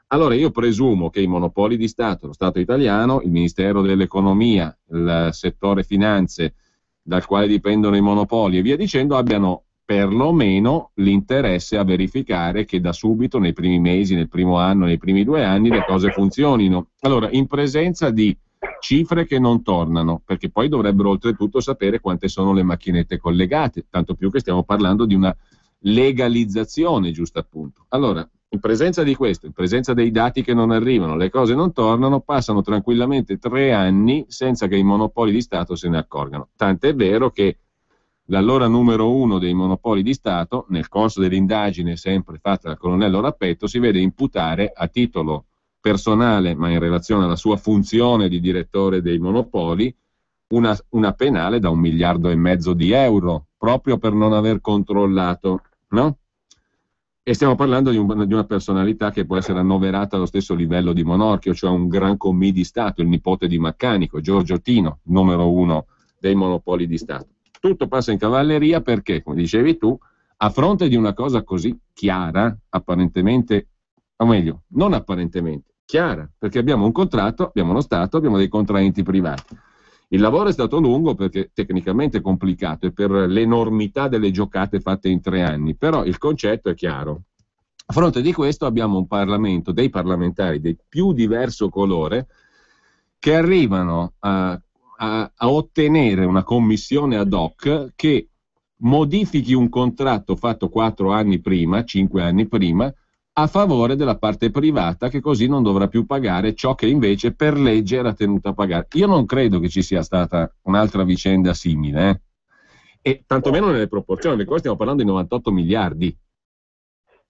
Allora io presumo che i monopoli di Stato, lo Stato italiano, il Ministero dell'Economia, il settore finanze, dal quale dipendono i monopoli e via dicendo, abbiano perlomeno l'interesse a verificare che da subito, nei primi mesi, nel primo anno, nei primi 2 anni, le cose funzionino. Allora, in presenza di cifre che non tornano, perché poi dovrebbero oltretutto sapere quante sono le macchinette collegate, tanto più che stiamo parlando di una legalizzazione, giusto appunto. Allora, in presenza di questo, in presenza dei dati che non arrivano, le cose non tornano, passano tranquillamente 3 anni senza che i monopoli di Stato se ne accorgano. Tant'è vero che l'allora numero 1 dei monopoli di Stato, nel corso dell'indagine sempre fatta dal colonnello Rappetto, si vede imputare a titolo personale, ma in relazione alla sua funzione di direttore dei monopoli, una penale da 1,5 miliardi di euro, proprio per non aver controllato, no? E stiamo parlando di una personalità che può essere annoverata allo stesso livello di Monorchio, cioè un gran commì di Stato, il nipote di Maccanico, Giorgio Tino, numero 1 dei monopoli di Stato. Tutto passa in cavalleria perché, come dicevi tu, a fronte di una cosa così chiara, apparentemente, o meglio, non apparentemente, chiara, perché abbiamo un contratto, abbiamo lo Stato, abbiamo dei contraenti privati. Il lavoro è stato lungo perché tecnicamente complicato e per l'enormità delle giocate fatte in 3 anni, però il concetto è chiaro. A fronte di questo abbiamo un Parlamento, dei parlamentari di più diverso colore, che arrivano a ottenere una commissione ad hoc che modifichi un contratto fatto 4 anni prima, 5 anni prima, a favore della parte privata, che così non dovrà più pagare ciò che invece per legge era tenuta a pagare. Io non credo che ci sia stata un'altra vicenda simile, e tantomeno nelle proporzioni, perché qua stiamo parlando di 98 miliardi.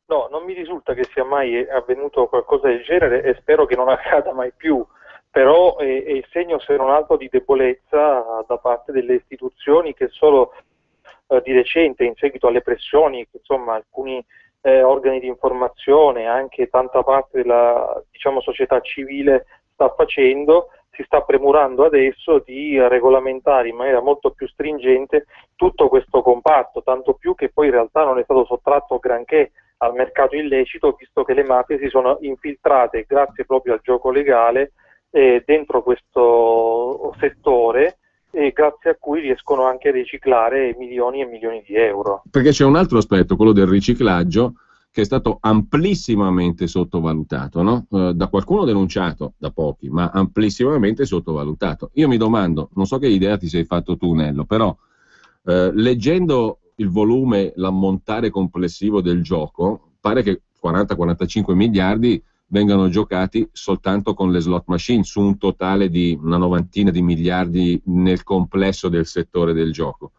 No, non mi risulta che sia mai avvenuto qualcosa del genere e spero che non accada mai più, però è il segno, se non altro, di debolezza da parte delle istituzioni che solo di recente, in seguito alle pressioni che insomma alcuni organi di informazione, anche tanta parte della società civile sta facendo, si sta premurando adesso di regolamentare in maniera molto più stringente tutto questo comparto, tanto più che poi in realtà non è stato sottratto granché al mercato illecito, visto che le mafie si sono infiltrate grazie proprio al gioco legale dentro questo settore, e grazie a cui riescono anche a riciclare milioni e milioni di euro. Perché c'è un altro aspetto, quello del riciclaggio, che è stato amplissimamente sottovalutato, no? Da qualcuno denunciato, da pochi, ma amplissimamente sottovalutato. Io mi domando, non so che idea ti sei fatto tu, Nello, però leggendo il volume, l'ammontare complessivo del gioco, pare che 40-45 miliardi vengano giocati soltanto con le slot machine, su un totale di una 90 di miliardi nel complesso del settore del gioco.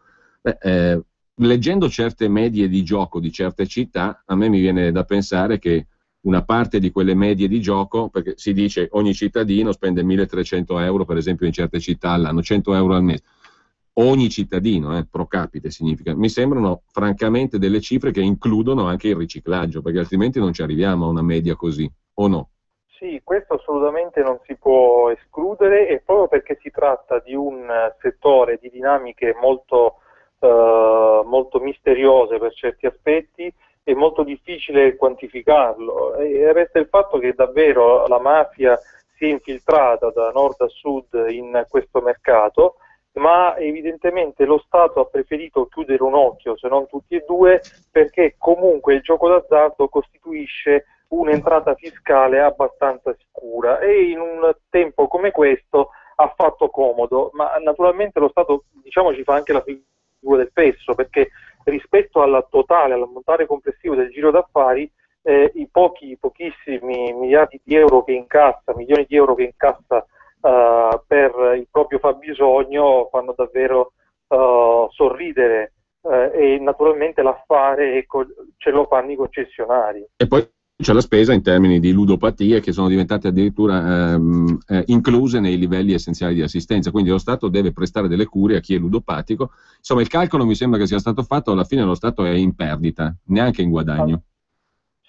Leggendo certe medie di gioco di certe città, a me mi viene da pensare che una parte di quelle medie di gioco, perché si dice ogni cittadino spende 1.300 euro, per esempio in certe città all'anno, 100 euro al mese, ogni cittadino, pro capite significa, mi sembrano francamente delle cifre che includono anche il riciclaggio, perché altrimenti non ci arriviamo a una media così, o no? Sì, questo assolutamente non si può escludere, e proprio perché si tratta di un settore di dinamiche molto misteriose per certi aspetti, è molto difficile quantificarlo, e resta il fatto che davvero la mafia si è infiltrata da nord a sud in questo mercato, ma evidentemente lo Stato ha preferito chiudere un occhio, se non tutti e due, perché comunque il gioco d'azzardo costituisce un'entrata fiscale abbastanza sicura, e in un tempo come questo ha fatto comodo, ma naturalmente lo Stato ci fa anche la figura del peso, perché rispetto all'ammontare complessivo del giro d'affari, i pochissimi miliardi di euro che incassa, milioni di euro che incassa per il proprio fabbisogno fanno davvero sorridere, e naturalmente l'affare, ecco, ce lo fanno i concessionari. E poi c'è la spesa in termini di ludopatie che sono diventate addirittura incluse nei livelli essenziali di assistenza, quindi lo Stato deve prestare delle cure a chi è ludopatico. Insomma, il calcolo mi sembra che sia stato fatto, alla fine lo Stato è in perdita, neanche in guadagno.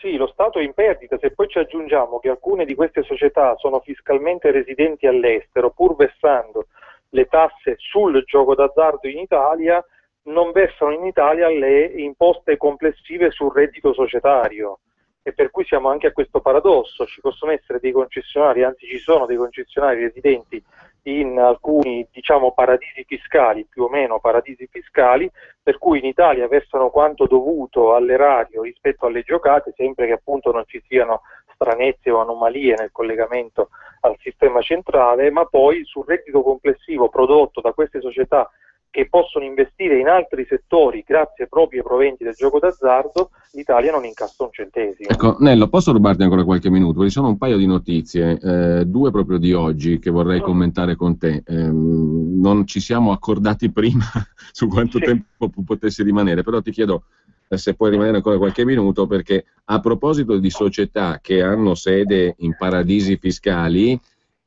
Sì, lo Stato è in perdita. Se poi ci aggiungiamo che alcune di queste società sono fiscalmente residenti all'estero, pur versando le tasse sul gioco d'azzardo in Italia, non versano in Italia le imposte complessive sul reddito societario, e per cui siamo anche a questo paradosso. Ci possono essere dei concessionari, anzi ci sono dei concessionari residenti in alcuni, diciamo, paradisi fiscali, più o meno paradisi fiscali, per cui in Italia versano quanto dovuto all'erario rispetto alle giocate, sempre che appunto non ci siano stranezze o anomalie nel collegamento al sistema centrale, ma poi sul reddito complessivo prodotto da queste società, che possono investire in altri settori grazie proprio ai proventi del gioco d'azzardo, l'Italia non incassa un centesimo. Ecco, Nello, posso rubarti ancora qualche minuto? Ci sono un paio di notizie, due proprio di oggi, che vorrei commentare con te. Non ci siamo accordati prima su quanto tempo potessi rimanere, però ti chiedo se puoi rimanere ancora qualche minuto, perché a proposito di società che hanno sede in paradisi fiscali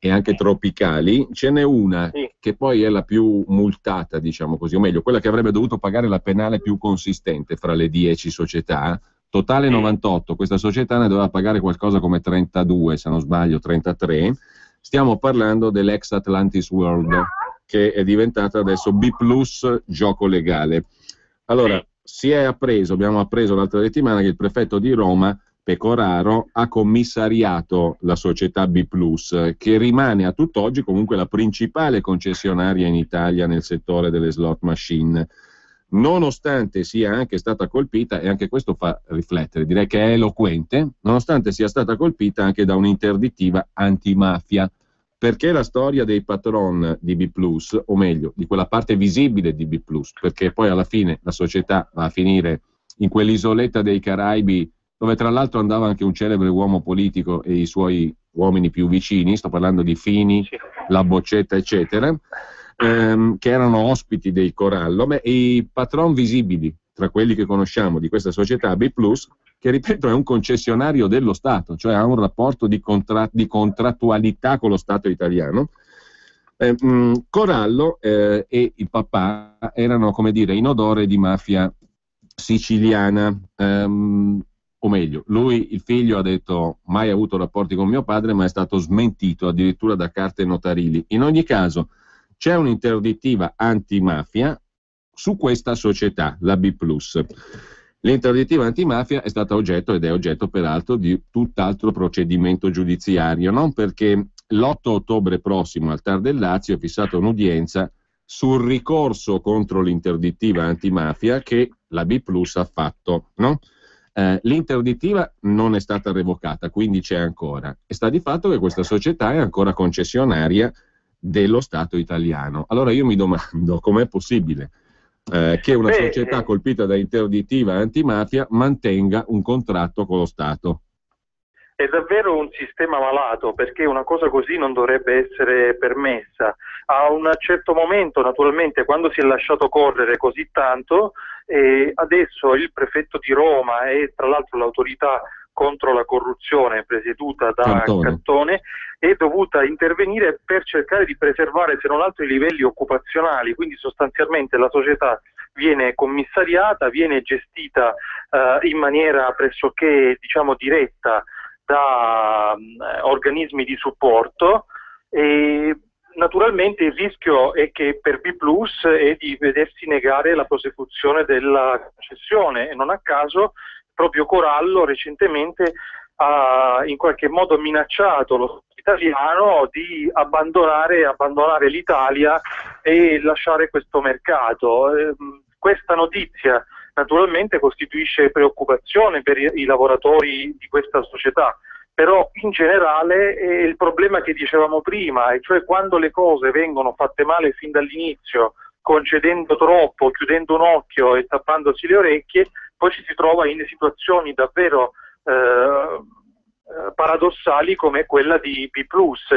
e anche tropicali, ce n'è una che poi è la più multata, diciamo così, o meglio, quella che avrebbe dovuto pagare la penale più consistente fra le 10 società, totale 98, questa società ne doveva pagare qualcosa come 32, se non sbaglio 33, stiamo parlando dell'ex Atlantis World, che è diventata adesso B+ gioco legale. Allora, abbiamo appreso l'altra settimana che il prefetto di Roma, Pecoraro, ha commissariato la società B+, che rimane a tutt'oggi comunque la principale concessionaria in Italia nel settore delle slot machine, nonostante sia anche stata colpita, e anche questo fa riflettere, direi che è eloquente, nonostante sia stata colpita anche da un'interdittiva antimafia, perché la storia dei patron di B+, o meglio, di quella parte visibile di B+, perché poi alla fine la società va a finire in quell'isoletta dei Caraibi, dove tra l'altro andava anche un celebre uomo politico e i suoi uomini più vicini, sto parlando di Fini, La Boccetta, eccetera, che erano ospiti dei Corallo, e i patron visibili, tra quelli che conosciamo di questa società B+, che ripeto è un concessionario dello Stato, cioè ha un rapporto di contrattualità con lo Stato italiano. Corallo e il papà erano, come dire, in odore di mafia siciliana, o meglio, lui, il figlio, ha detto mai avuto rapporti con mio padre, ma è stato smentito addirittura da carte notarili. In ogni caso c'è un'interdittiva antimafia su questa società, la B+. L'interdittiva antimafia è stata oggetto, ed è oggetto peraltro, di tutt'altro procedimento giudiziario, non perché l'8 ottobre prossimo al TAR del Lazio è fissata un'udienza sul ricorso contro l'interdittiva antimafia che la B+ ha fatto, no? L'interdittiva non è stata revocata, quindi c'è ancora, e sta di fatto che questa società è ancora concessionaria dello Stato italiano. Allora io mi domando com'è possibile che una società colpita da interdittiva antimafia mantenga un contratto con lo Stato. È davvero un sistema malato, perché una cosa così non dovrebbe essere permessa. A un certo momento, naturalmente, quando si è lasciato correre così tanto, adesso il prefetto di Roma e tra l'altro l'autorità contro la corruzione presieduta da Cantone è dovuta intervenire per cercare di preservare, se non altro, i livelli occupazionali. Quindi sostanzialmente la società viene commissariata, viene gestita in maniera pressoché, diciamo, diretta da organismi di supporto, e naturalmente il rischio è che per B+ è di vedersi negare la prosecuzione della concessione, e non a caso proprio Corallo recentemente ha in qualche modo minacciato lo Stato italiano di abbandonare l'Italia e lasciare questo mercato. Questa notizia naturalmente costituisce preoccupazione per i lavoratori di questa società, però in generale è il problema che dicevamo prima, e cioè quando le cose vengono fatte male fin dall'inizio, concedendo troppo, chiudendo un occhio e tappandosi le orecchie, poi ci si trova in situazioni davvero paradossali come quella di B+,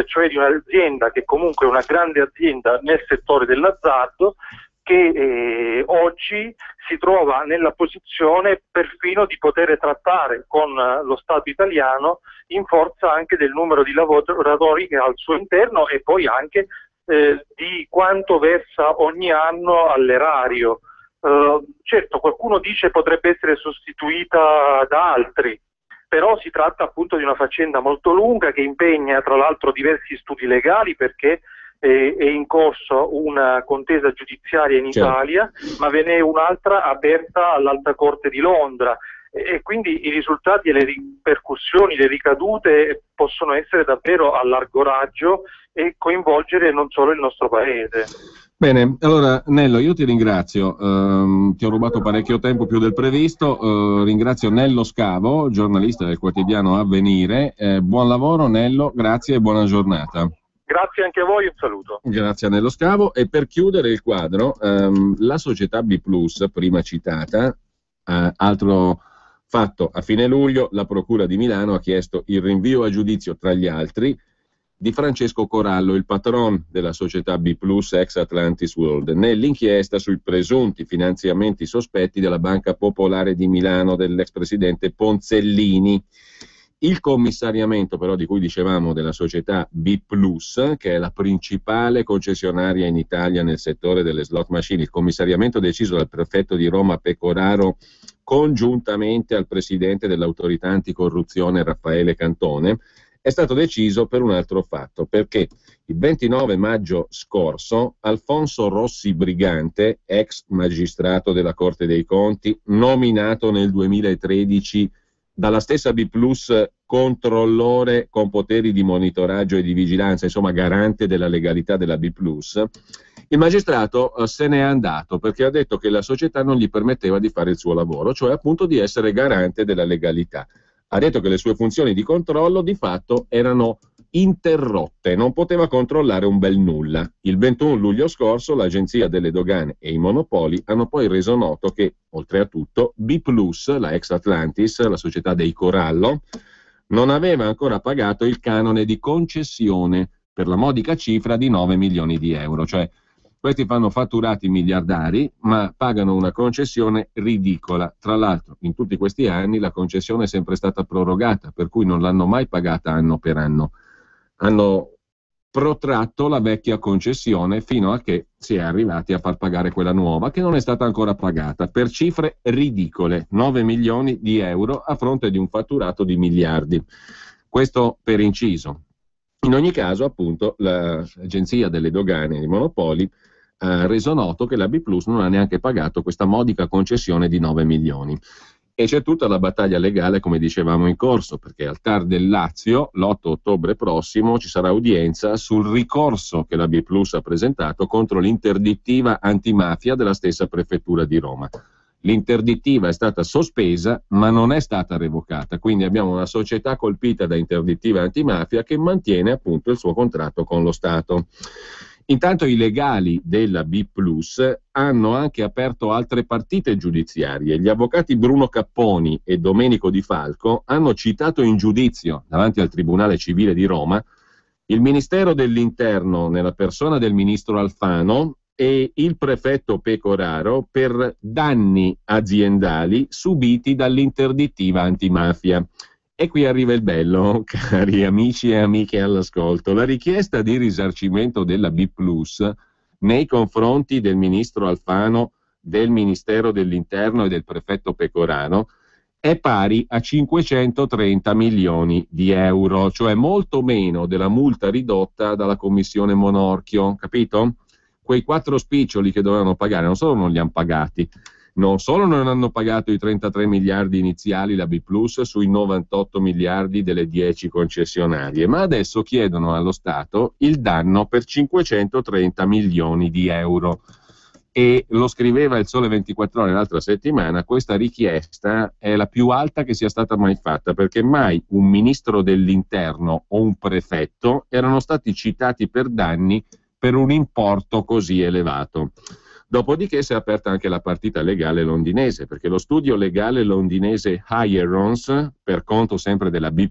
cioè di un'azienda che comunque è una grande azienda nel settore dell'azzardo, che oggi si trova nella posizione perfino di poter trattare con lo Stato italiano in forza anche del numero di lavoratori che ha al suo interno e poi anche di quanto versa ogni anno all'erario. Certo, qualcuno dice potrebbe essere sostituita da altri, però si tratta appunto di una faccenda molto lunga che impegna tra l'altro diversi studi legali, perché è in corso una contesa giudiziaria in Italia, ma ve n'è un'altra aperta all'Alta Corte di Londra, e quindi i risultati e le ripercussioni, le ricadute possono essere davvero a largo raggio e coinvolgere non solo il nostro paese. Bene, allora Nello, io ti ringrazio, ti ho rubato parecchio tempo, più del previsto, ringrazio Nello Scavo, giornalista del quotidiano Avvenire, buon lavoro Nello, grazie e buona giornata. Grazie anche a voi, un saluto. Grazie a Nello Scavo. E per chiudere il quadro, la società B+, prima citata, altro fatto, a fine luglio la Procura di Milano ha chiesto il rinvio a giudizio, tra gli altri, di Francesco Corallo, il patron della società B+, ex Atlantis World, nell'inchiesta sui presunti finanziamenti sospetti della Banca Popolare di Milano dell'ex presidente Ponzellini. Il commissariamento però di cui dicevamo della società B+, che è la principale concessionaria in Italia nel settore delle slot machine, il commissariamento deciso dal prefetto di Roma Pecoraro congiuntamente al presidente dell'autorità anticorruzione Raffaele Cantone, è stato deciso per un altro fatto, perché il 29 maggio scorso Alfonso Rossi Brigante, ex magistrato della Corte dei Conti, nominato nel 2013 dalla stessa B+, controllore con poteri di monitoraggio e di vigilanza, insomma garante della legalità della B+, il magistrato se n'è andato perché ha detto che la società non gli permetteva di fare il suo lavoro, cioè appunto di essere garante della legalità. Ha detto che le sue funzioni di controllo di fatto erano interrotte, non poteva controllare un bel nulla. Il 21 luglio scorso l'Agenzia delle Dogane e i Monopoli hanno poi reso noto che, oltre a tutto, B+, la ex Atlantis, la società dei Corallo, non aveva ancora pagato il canone di concessione per la modica cifra di 9 milioni di euro, cioè questi fanno fatturati miliardari, ma pagano una concessione ridicola. Tra l'altro, in tutti questi anni la concessione è sempre stata prorogata, per cui non l'hanno mai pagata anno per anno. Hanno protratto la vecchia concessione fino a che si è arrivati a far pagare quella nuova, che non è stata ancora pagata, per cifre ridicole, 9 milioni di euro a fronte di un fatturato di miliardi. Questo per inciso. In ogni caso, appunto, l'Agenzia delle Dogane e dei Monopoli ha reso noto che la B+ non ha neanche pagato questa modica concessione di 9 milioni. E c'è tutta la battaglia legale, come dicevamo, in corso, perché al TAR del Lazio, l'8 ottobre prossimo, ci sarà udienza sul ricorso che la B+ ha presentato contro l'interdittiva antimafia della stessa prefettura di Roma. L'interdittiva è stata sospesa, ma non è stata revocata, quindi abbiamo una società colpita da interdittiva antimafia che mantiene appunto il suo contratto con lo Stato. Intanto i legali della B+ hanno anche aperto altre partite giudiziarie. Gli avvocati Bruno Capponi e Domenico Di Falco hanno citato in giudizio davanti al Tribunale Civile di Roma il Ministero dell'Interno nella persona del ministro Alfano e il prefetto Pecoraro per danni aziendali subiti dall'interdittiva antimafia. E qui arriva il bello, cari amici e amiche all'ascolto. La richiesta di risarcimento della B+ nei confronti del ministro Alfano, del Ministero dell'Interno e del prefetto Pecoraro è pari a 530 milioni di euro, cioè molto meno della multa ridotta dalla Commissione Monorchio, capito? Quei 4 spiccioli che dovevano pagare non solo non li hanno pagati, non solo non hanno pagato i 33 miliardi iniziali la B+ sui 98 miliardi delle 10 concessionarie, ma adesso chiedono allo Stato il danno per 530 milioni di euro. E lo scriveva il Sole 24 Ore l'altra settimana, questa richiesta è la più alta che sia stata mai fatta, perché mai un ministro dell'Interno o un prefetto erano stati citati per danni per un importo così elevato. Dopodiché si è aperta anche la partita legale londinese, perché lo studio legale londinese Hirons, per conto sempre della B+,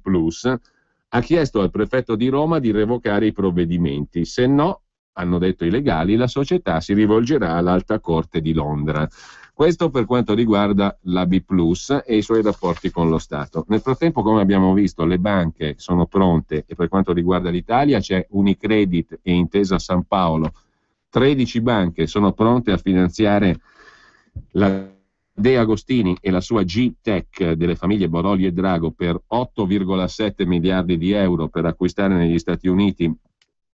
ha chiesto al prefetto di Roma di revocare i provvedimenti. Se no, hanno detto i legali, la società si rivolgerà all'Alta Corte di Londra. Questo per quanto riguarda la B+ e i suoi rapporti con lo Stato. Nel frattempo, come abbiamo visto, le banche sono pronte e per quanto riguarda l'Italia c'è Unicredit e Intesa San Paolo. 13 banche sono pronte a finanziare la De Agostini e la sua G-Tech delle famiglie Boroli e Drago per 8,7 miliardi di euro per acquistare negli Stati Uniti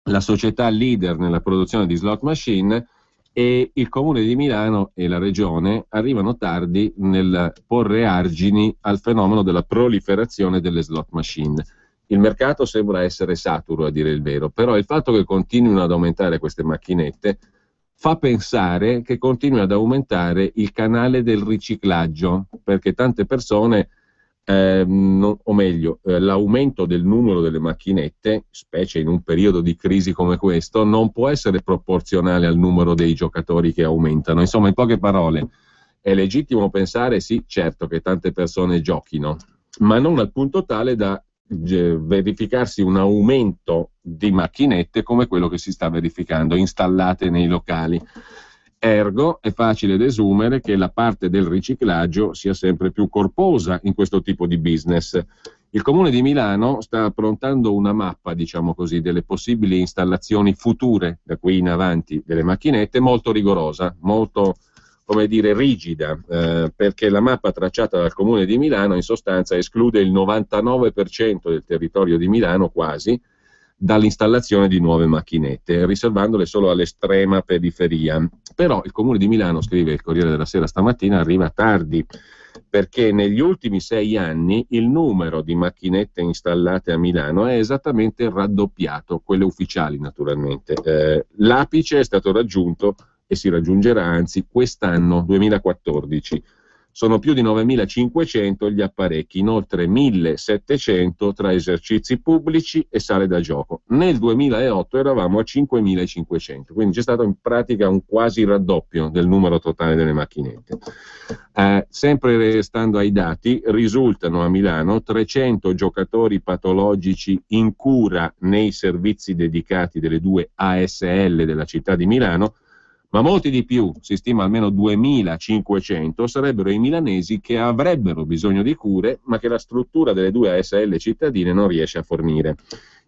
la società leader nella produzione di slot machine, e il Comune di Milano e la Regione arrivano tardi nel porre argini al fenomeno della proliferazione delle slot machine. Il mercato sembra essere saturo, a dire il vero, però il fatto che continuino ad aumentare queste macchinette fa pensare che continui ad aumentare il canale del riciclaggio, perché tante persone, l'aumento del numero delle macchinette, specie in un periodo di crisi come questo, non può essere proporzionale al numero dei giocatori che aumentano. Insomma, in poche parole, è legittimo pensare, sì, certo, che tante persone giochino, ma non al punto tale da verificarsi un aumento di macchinette come quello che si sta verificando installate nei locali. Ergo è facile desumere che la parte del riciclaggio sia sempre più corposa in questo tipo di business. Il Comune di Milano sta approntando una mappa, diciamo così, delle possibili installazioni future da qui in avanti delle macchinette, molto rigorosa, molto, come dire, rigida, perché la mappa tracciata dal Comune di Milano in sostanza esclude il 99% del territorio di Milano quasi dall'installazione di nuove macchinette, riservandole solo all'estrema periferia. Però il Comune di Milano, scrive il Corriere della Sera stamattina, arriva tardi, perché negli ultimi 6 anni il numero di macchinette installate a Milano è esattamente raddoppiato, quelle ufficiali naturalmente. L'apice è stato raggiunto e si raggiungerà anzi quest'anno, 2014. Sono più di 9.500 gli apparecchi, inoltre 1.700 tra esercizi pubblici e sale da gioco. Nel 2008 eravamo a 5.500, quindi c'è stato in pratica un quasi raddoppio del numero totale delle macchinette. Sempre restando ai dati, risultano a Milano 300 giocatori patologici in cura nei servizi dedicati delle 2 ASL della città di Milano, ma molti di più, si stima almeno 2.500, sarebbero i milanesi che avrebbero bisogno di cure, ma che la struttura delle 2 ASL cittadine non riesce a fornire.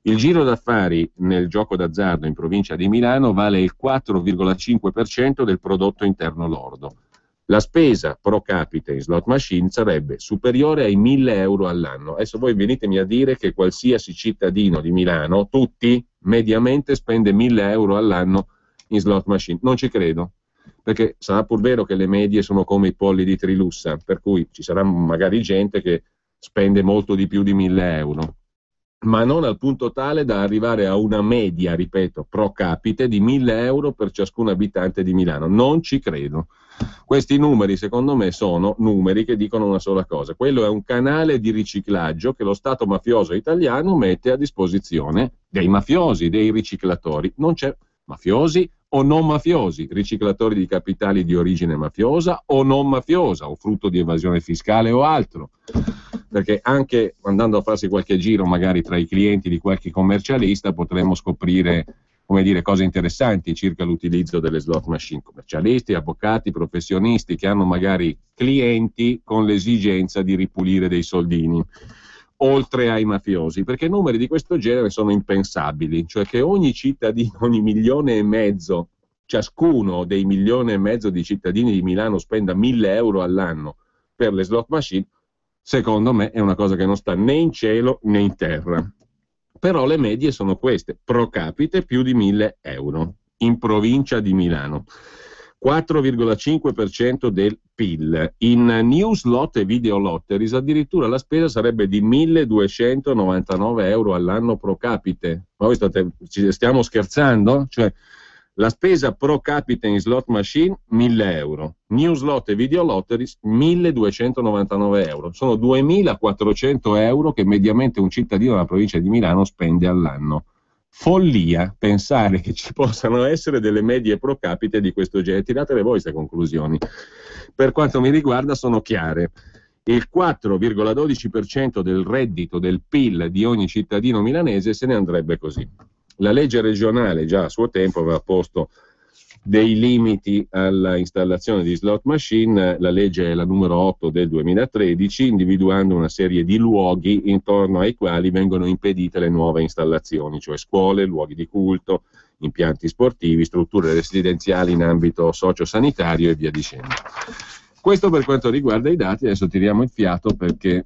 Il giro d'affari nel gioco d'azzardo in provincia di Milano vale il 4,5% del prodotto interno lordo. La spesa pro capite in slot machine sarebbe superiore ai 1.000 euro all'anno. Adesso voi venitemi a dire che qualsiasi cittadino di Milano, tutti, mediamente spende 1.000 euro all'anno in slot machine. Non ci credo, perché sarà pur vero che le medie sono come i polli di Trilussa, per cui ci sarà magari gente che spende molto di più di 1.000 euro, ma non al punto tale da arrivare a una media, ripeto, pro capite di 1.000 euro per ciascun abitante di Milano. Non ci credo. Questi numeri, secondo me, sono numeri che dicono una sola cosa: quello è un canale di riciclaggio che lo Stato mafioso italiano mette a disposizione dei mafiosi, dei riciclatori. Non c'è mafiosi o non mafiosi, riciclatori di capitali di origine mafiosa o non mafiosa, o frutto di evasione fiscale o altro, perché anche andando a farsi qualche giro magari tra i clienti di qualche commercialista potremmo scoprire, come dire, cose interessanti circa l'utilizzo delle slot machine. Commercialisti, avvocati, professionisti che hanno magari clienti con l'esigenza di ripulire dei soldini, oltre ai mafiosi, perché numeri di questo genere sono impensabili, cioè che ogni cittadino, ogni 1,5 milioni, ciascuno dei 1,5 milioni di cittadini di Milano spenda 1.000 euro all'anno per le slot machine, secondo me è una cosa che non sta né in cielo né in terra. Però le medie sono queste, pro capite più di 1.000 euro, in provincia di Milano. 4,5% del PIL. In new slot e video lotteries addirittura la spesa sarebbe di 1.299 euro all'anno pro capite. Ma voi ci stiamo scherzando? Cioè, la spesa pro capite in slot machine 1.000 euro, new slot e video lotteries 1.299 euro. Sono 2.400 euro che mediamente un cittadino della provincia di Milano spende all'anno follia pensare che ci possano essere delle medie pro capite di questo genere. Tiratele voi queste conclusioni. Per quanto mi riguarda sono chiare. Il 4,12% del reddito del PIL di ogni cittadino milanese se ne andrebbe così. La legge regionale già a suo tempo aveva posto dei limiti alla installazione di slot machine, la legge è la numero 8 del 2013, individuando una serie di luoghi intorno ai quali vengono impedite le nuove installazioni, cioè scuole, luoghi di culto, impianti sportivi, strutture residenziali in ambito sociosanitario e via dicendo. Questo per quanto riguarda i dati, adesso tiriamo il fiato perché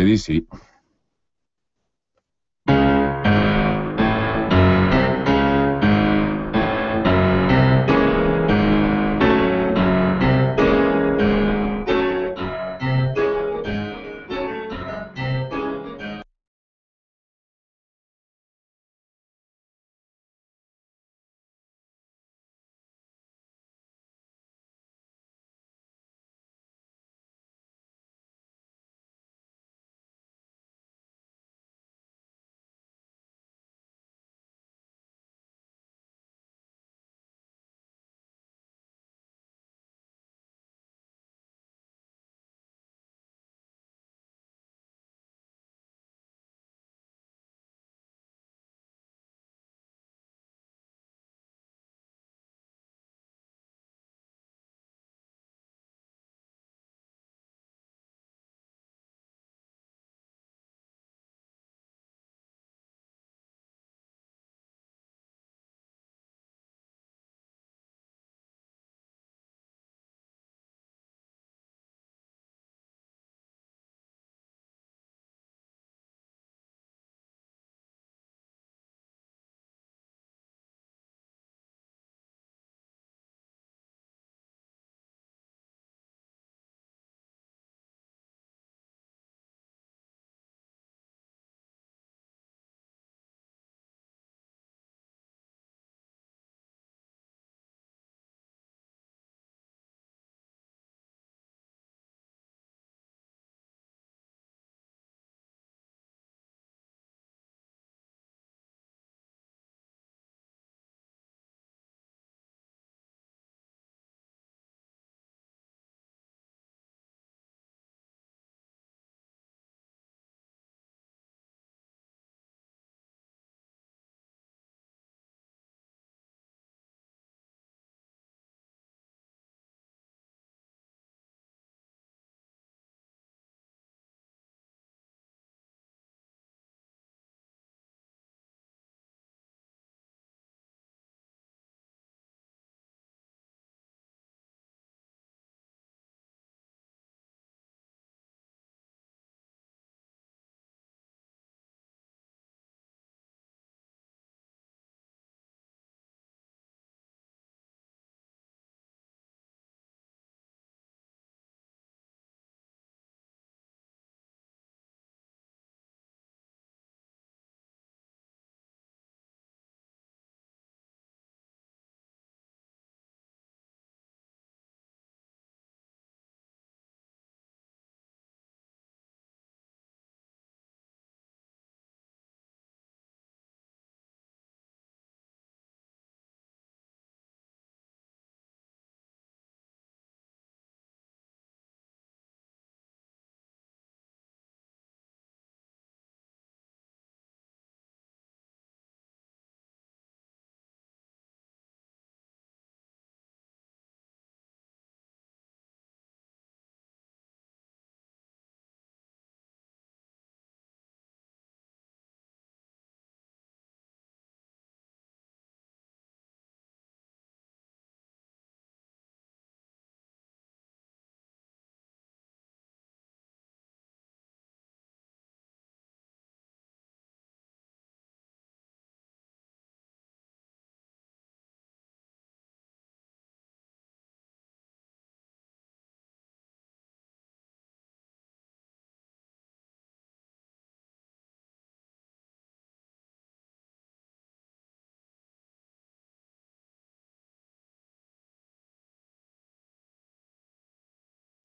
di sì.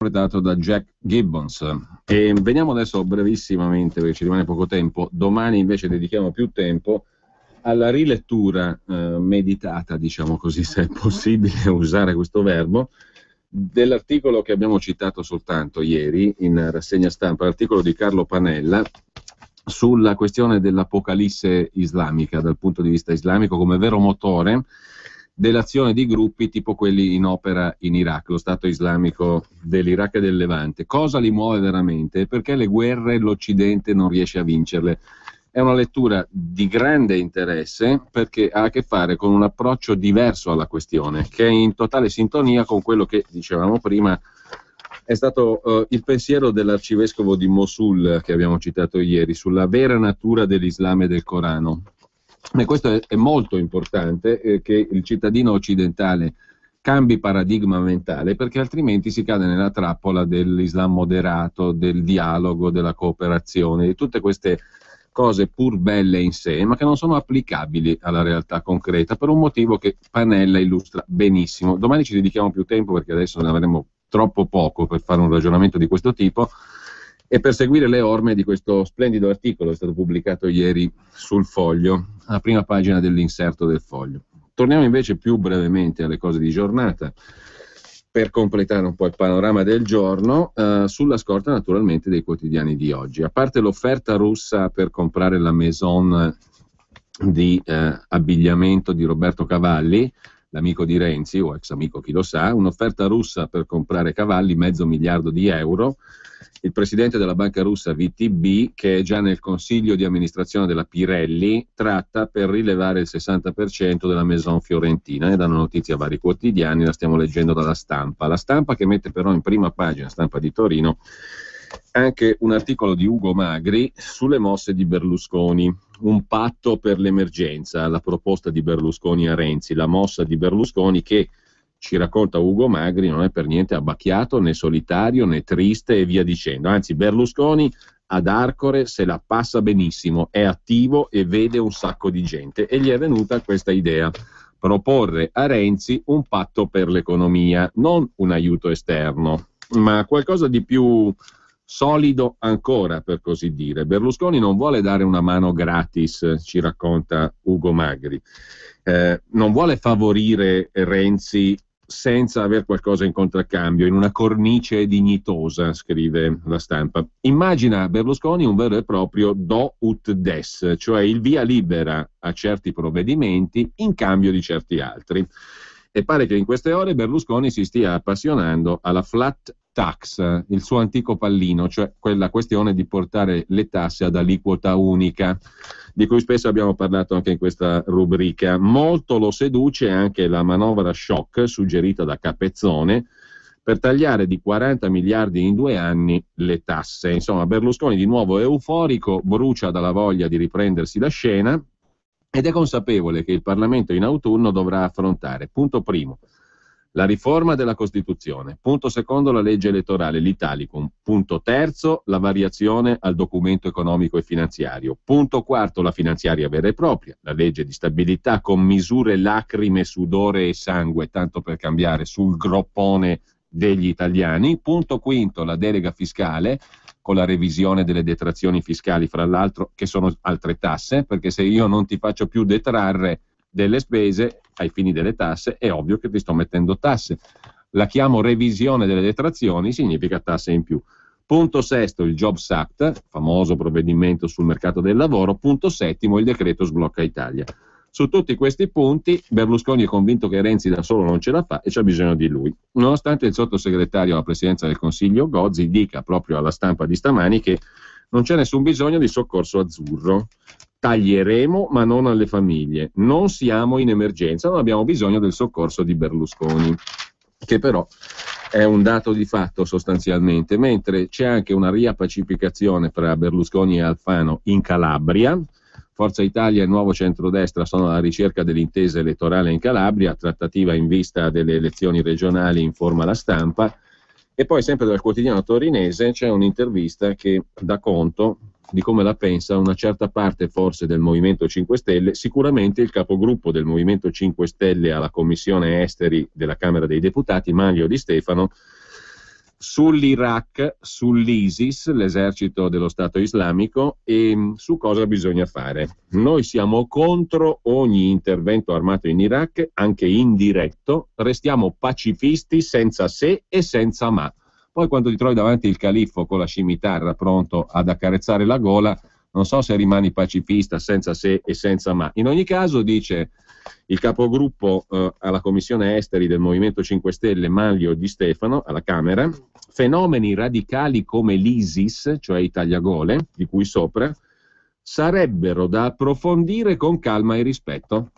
Interpretato da Jack Gibbons. E veniamo adesso brevissimamente, perché ci rimane poco tempo. Domani invece dedichiamo più tempo alla rilettura meditata, diciamo così, se è possibile usare questo verbo, dell'articolo che abbiamo citato soltanto ieri in rassegna stampa, l'articolo di Carlo Panella sulla questione dell'apocalisse islamica dal punto di vista islamico come vero motore dell'azione di gruppi tipo quelli in opera in Iraq, lo Stato islamico dell'Iraq e del Levante. Cosa li muove veramente? Perché le guerre l'Occidente non riesce a vincerle. È una lettura di grande interesse perché ha a che fare con un approccio diverso alla questione, che è in totale sintonia con quello che dicevamo prima è stato il pensiero dell'arcivescovo di Mosul che abbiamo citato ieri sulla vera natura dell'Islam e del Corano. E questo è molto importante, che il cittadino occidentale cambi paradigma mentale, perché altrimenti si cade nella trappola dell'Islam moderato, del dialogo, della cooperazione, di tutte queste cose pur belle in sé, ma che non sono applicabili alla realtà concreta, per un motivo che Panella illustra benissimo. Domani ci dedichiamo più tempo, perché adesso ne avremo troppo poco per fare un ragionamento di questo tipo, e per seguire le orme di questo splendido articolo che è stato pubblicato ieri sul Foglio, alla prima pagina dell'inserto del Foglio. Torniamo invece più brevemente alle cose di giornata, per completare un po' il panorama del giorno, sulla scorta naturalmente dei quotidiani di oggi. A parte l'offerta russa per comprare la maison di abbigliamento di Roberto Cavalli, l'amico di Renzi, o ex amico chi lo sa, un'offerta russa per comprare cavalli, $500 milioni. Il presidente della banca russa VTB, che è già nel consiglio di amministrazione della Pirelli, tratta per rilevare il 60% della maison fiorentina, e danno notizia a vari quotidiani, la stiamo leggendo dalla Stampa. La Stampa che mette però in prima pagina, Stampa di Torino, anche un articolo di Ugo Magri sulle mosse di Berlusconi, un patto per l'emergenza, la proposta di Berlusconi a Renzi, la mossa di Berlusconi che, ci racconta Ugo Magri, non è per niente abbacchiato, né solitario, né triste e via dicendo. Anzi, Berlusconi ad Arcore se la passa benissimo, è attivo e vede un sacco di gente, e gli è venuta questa idea: proporre a Renzi un patto per l'economia, non un aiuto esterno, ma qualcosa di più solido ancora, per così dire. Berlusconi non vuole dare una mano gratis, ci racconta Ugo Magri, non vuole favorire Renzi senza aver qualcosa in contraccambio, in una cornice dignitosa, scrive la Stampa. Immagina Berlusconi un vero e proprio do ut des, cioè il via libera a certi provvedimenti in cambio di certi altri. E pare che in queste ore Berlusconi si stia appassionando alla flat tax, il suo antico pallino, cioè quella questione di portare le tasse ad aliquota unica, di cui spesso abbiamo parlato anche in questa rubrica. Molto lo seduce anche la manovra shock suggerita da Capezzone per tagliare di 40 miliardi in 2 anni le tasse. Insomma, Berlusconi di nuovo è euforico, brucia dalla voglia di riprendersi la scena ed è consapevole che il Parlamento in autunno dovrà affrontare, punto primo, la riforma della Costituzione, punto secondo la legge elettorale, l'Italicum, punto terzo la variazione al documento economico e finanziario, punto quarto la finanziaria vera e propria, la legge di stabilità con misure lacrime, sudore e sangue, tanto per cambiare, sul groppone degli italiani, punto quinto la delega fiscale con la revisione delle detrazioni fiscali, fra l'altro, che sono altre tasse, perché se io non ti faccio più detrarre delle spese ai fini delle tasse, è ovvio che ti sto mettendo tasse. La chiamo revisione delle detrazioni, significa tasse in più. Punto sesto, il Jobs Act, famoso provvedimento sul mercato del lavoro. Punto settimo, il decreto sblocca Italia. Su tutti questi punti Berlusconi è convinto che Renzi da solo non ce la fa e c'ha bisogno di lui, nonostante il sottosegretario alla presidenza del Consiglio Gozzi dica proprio alla Stampa di stamani che non c'è nessun bisogno di soccorso azzurro. Taglieremo ma non alle famiglie, non siamo in emergenza, non abbiamo bisogno del soccorso di Berlusconi, che però è un dato di fatto sostanzialmente, mentre c'è anche una riappacificazione fra Berlusconi e Alfano in Calabria. Forza Italia e il Nuovo Centrodestra sono alla ricerca dell'intesa elettorale in Calabria, trattativa in vista delle elezioni regionali, informa la Stampa. E poi sempre dal quotidiano torinese c'è un'intervista che dà conto di come la pensa una certa parte forse del Movimento 5 Stelle, sicuramente il capogruppo del Movimento 5 Stelle alla Commissione Esteri della Camera dei Deputati, Manlio Di Stefano, sull'Iraq, sull'ISIS, l'esercito dello Stato islamico, e su cosa bisogna fare. Noi siamo contro ogni intervento armato in Iraq, anche indiretto, restiamo pacifisti senza se e senza ma. Poi quando ti trovi davanti il califfo con la scimitarra pronto ad accarezzare la gola, non so se rimani pacifista senza se e senza ma. In ogni caso, dice il capogruppo alla Commissione Esteri del Movimento 5 Stelle, Manlio Di Stefano, alla Camera, fenomeni radicali come l'ISIS, cioè i tagliagole, di cui sopra, sarebbero da approfondire con calma e rispetto.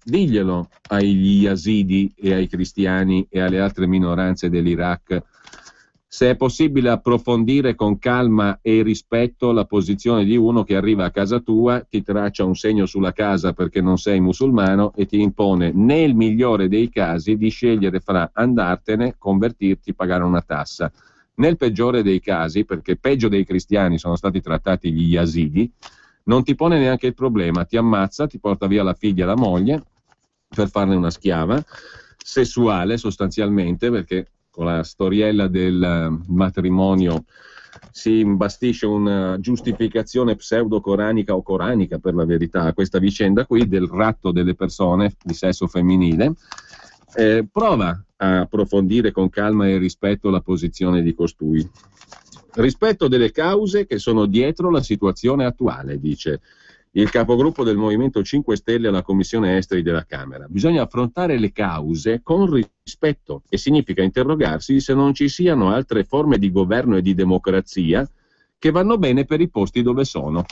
Diglielo agli yazidi e ai cristiani e alle altre minoranze dell'Iraq, se è possibile approfondire con calma e rispetto la posizione di uno che arriva a casa tua, ti traccia un segno sulla casa perché non sei musulmano e ti impone, nel migliore dei casi, di scegliere fra andartene, convertirti, pagare una tassa. Nel peggiore dei casi, perché peggio dei cristiani sono stati trattati gli yazidi, non ti pone neanche il problema, ti ammazza, ti porta via la figlia e la moglie per farne una schiava sessuale sostanzialmente, perché con la storiella del matrimonio si imbastisce una giustificazione pseudo-coranica o coranica, per la verità, a questa vicenda qui del ratto delle persone di sesso femminile. Prova a approfondire con calma e rispetto la posizione di costui. Rispetto delle cause che sono dietro la situazione attuale, dice il capogruppo del Movimento 5 Stelle alla Commissione Esteri della Camera. Bisogna affrontare le cause con rispetto e significa interrogarsi se non ci siano altre forme di governo e di democrazia che vanno bene per i posti dove sono.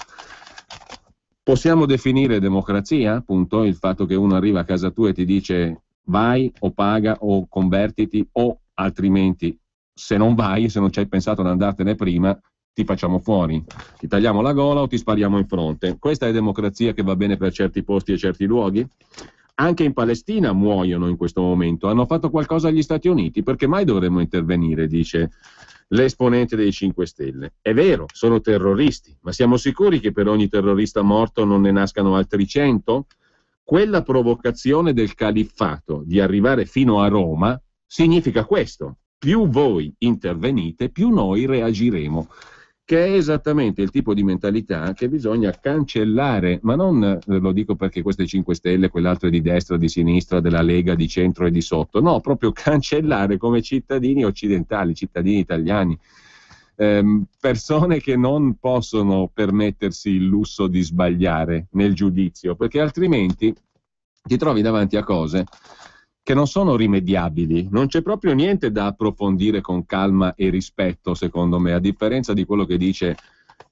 Possiamo definire democrazia, appunto, il fatto che uno arriva a casa tua e ti dice vai o paga o convertiti, o altrimenti se non vai, se non ci hai pensato ad andartene prima, ti facciamo fuori, ti tagliamo la gola o ti spariamo in fronte. Questa è democrazia che va bene per certi posti e certi luoghi? Anche in Palestina muoiono in questo momento. Hanno fatto qualcosa gli Stati Uniti? Perché mai dovremmo intervenire, dice l'esponente dei 5 Stelle. È vero, sono terroristi, ma siamo sicuri che per ogni terrorista morto non ne nascano altri 100? Quella provocazione del califfato di arrivare fino a Roma significa questo: più voi intervenite, più noi reagiremo, che è esattamente il tipo di mentalità che bisogna cancellare, ma non lo dico perché questo è 5 Stelle, quell'altro è di destra, di sinistra, della Lega, di centro e di sotto, no, proprio cancellare come cittadini occidentali, cittadini italiani, persone che non possono permettersi il lusso di sbagliare nel giudizio, perché altrimenti ti trovi davanti a cose che non sono rimediabili. Non c'è proprio niente da approfondire con calma e rispetto, secondo me, a differenza di quello che dice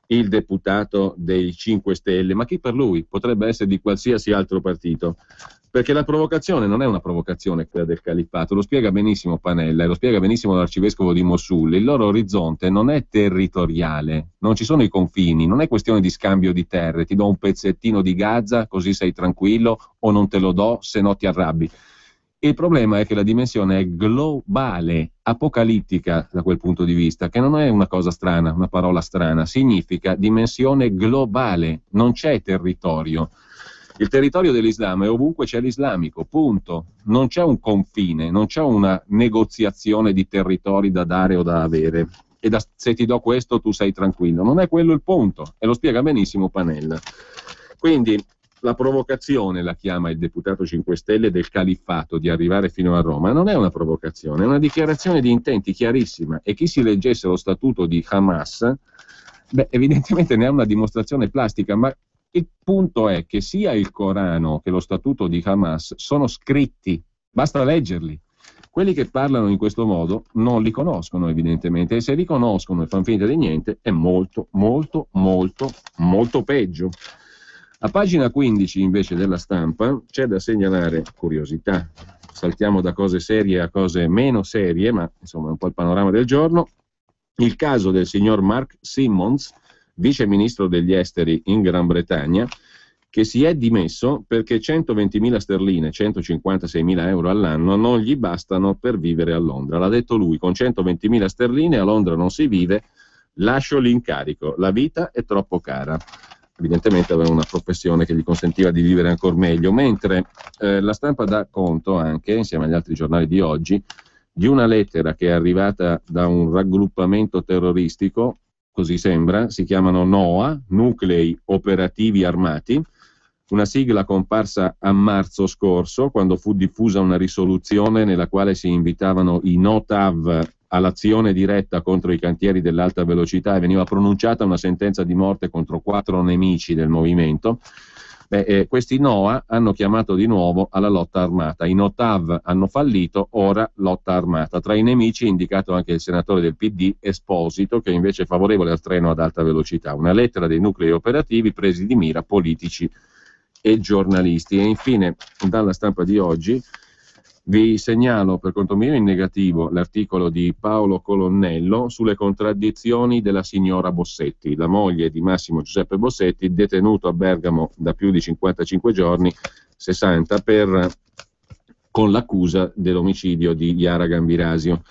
il deputato dei 5 Stelle, ma chi per lui potrebbe essere di qualsiasi altro partito, perché la provocazione non è una provocazione quella del califfato, lo spiega benissimo Panella e lo spiega benissimo l'arcivescovo di Mosul. Il loro orizzonte non è territoriale, non ci sono i confini, non è questione di scambio di terre, ti do un pezzettino di Gaza così sei tranquillo, o non te lo do se no ti arrabbi. Il problema è che la dimensione è globale, apocalittica da quel punto di vista, che non è una cosa strana, una parola strana, significa dimensione globale, non c'è territorio. Il territorio dell'Islam è ovunque c'è l'islamico, punto. Non c'è un confine, non c'è una negoziazione di territori da dare o da avere. E se ti do questo tu sei tranquillo. Non è quello il punto, e lo spiega benissimo Panella. Quindi la provocazione, la chiama il deputato 5 Stelle, del califfato di arrivare fino a Roma, non è una provocazione, è una dichiarazione di intenti chiarissima, e chi si leggesse lo statuto di Hamas, evidentemente ne ha una dimostrazione plastica, ma il punto è che sia il Corano che lo statuto di Hamas sono scritti, basta leggerli. Quelli che parlano in questo modo non li conoscono evidentemente, e se li conoscono e fanno finta di niente è molto, molto, molto, molto peggio. A pagina 15 invece della Stampa c'è da segnalare curiosità, saltiamo da cose serie a cose meno serie, ma insomma è un po' il panorama del giorno. Il caso del signor Mark Simmons, vice ministro degli esteri in Gran Bretagna, che si è dimesso perché 120.000 sterline, 156.000 euro all'anno, non gli bastano per vivere a Londra. L'ha detto lui: con 120.000 sterline a Londra non si vive, lascio l'incarico, la vita è troppo cara. Evidentemente aveva una professione che gli consentiva di vivere ancora meglio, mentre la Stampa dà conto anche, insieme agli altri giornali di oggi, di una lettera che è arrivata da un raggruppamento terroristico, così sembra, si chiamano NOA, Nuclei Operativi Armati, una sigla comparsa a marzo scorso, quando fu diffusa una risoluzione nella quale si invitavano i NOTAV all'azione diretta contro i cantieri dell'alta velocità e veniva pronunciata una sentenza di morte contro 4 nemici del movimento. Questi NOA hanno chiamato di nuovo alla lotta armata. I NOTAV hanno fallito, ora lotta armata. Tra i nemici è indicato anche il senatore del PD Esposito, che invece è favorevole al treno ad alta velocità. Una lettera dei nuclei operativi presi di mira politici e giornalisti. E infine, dalla Stampa di oggi, vi segnalo per conto mio in negativo l'articolo di Paolo Colonnello sulle contraddizioni della signora Bossetti, la moglie di Massimo Giuseppe Bossetti, detenuto a Bergamo da più di 55 giorni, 60, con l'accusa dell'omicidio di Chiara Gambirasio.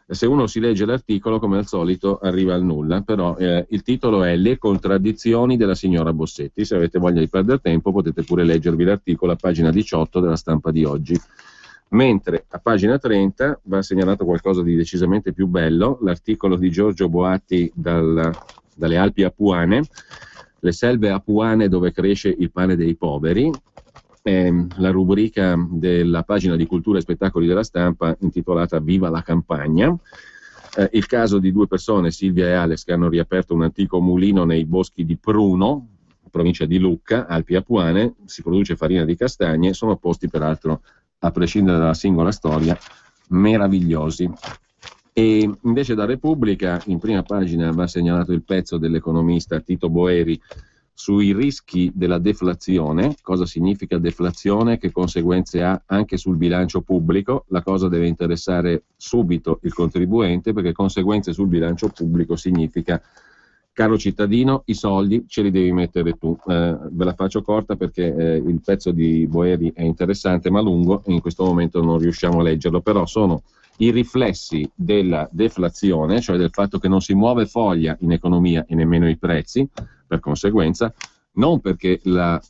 Se uno si legge l'articolo, come al solito, arriva al nulla, però il titolo è Le contraddizioni della signora Bossetti. Se avete voglia di perdere tempo potete pure leggervi l'articolo a pagina 18 della Stampa di oggi. Mentre a pagina 30 va segnalato qualcosa di decisamente più bello, l'articolo di Giorgio Boatti dalle Alpi Apuane, le selve apuane dove cresce il pane dei poveri, la rubrica della pagina di cultura e spettacoli della Stampa intitolata Viva la campagna, il caso di 2 persone, Silvia e Alex, che hanno riaperto un antico mulino nei boschi di Pruno, provincia di Lucca, Alpi Apuane, si produce farina di castagne, sono posti peraltro, a prescindere dalla singola storia, meravigliosi. E invece da Repubblica, in prima pagina, va segnalato il pezzo dell'economista Tito Boeri sui rischi della deflazione, cosa significa deflazione, che conseguenze ha anche sul bilancio pubblico. La cosa deve interessare subito il contribuente, perché conseguenze sul bilancio pubblico significa: caro cittadino, i soldi ce li devi mettere tu. Ve la faccio corta perché il pezzo di Boeri è interessante ma lungo e in questo momento non riusciamo a leggerlo, però sono i riflessi della deflazione, cioè del fatto che non si muove foglia in economia e nemmeno i prezzi, per conseguenza, non perché la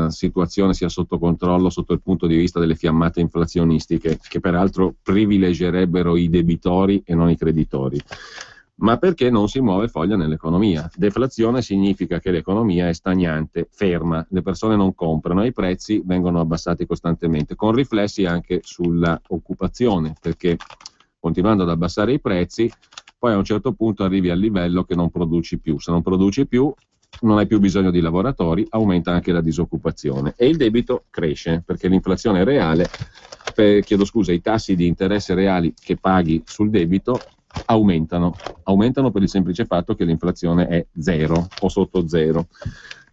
situazione sia sotto controllo sotto il punto di vista delle fiammate inflazionistiche, che peraltro privilegierebbero i debitori e non i creditori, ma perché non si muove foglia nell'economia. Deflazione significa che l'economia è stagnante, ferma, le persone non comprano e i prezzi vengono abbassati costantemente, con riflessi anche sulla occupazione, perché continuando ad abbassare i prezzi, poi a un certo punto arrivi al livello che non produci più. Se non produci più, non hai più bisogno di lavoratori, aumenta anche la disoccupazione e il debito cresce, perché l'inflazione reale, i tassi di interesse reali che paghi sul debito aumentano per il semplice fatto che l'inflazione è 0 o sotto 0,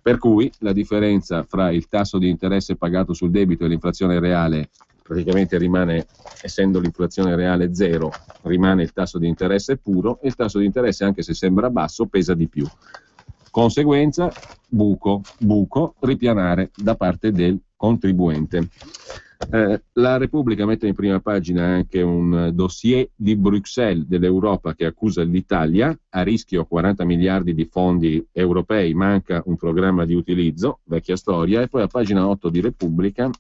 per cui la differenza fra il tasso di interesse pagato sul debito e l'inflazione reale praticamente rimane, essendo l'inflazione reale 0, rimane il tasso di interesse puro, e il tasso di interesse, anche se sembra basso, pesa di più. Conseguenza, buco, ripianare da parte del contribuente. La Repubblica mette in prima pagina anche un dossier di Bruxelles dell'Europa che accusa l'Italia, a rischio 40 miliardi di fondi europei, manca un programma di utilizzo, vecchia storia. E poi a pagina 8 di Repubblica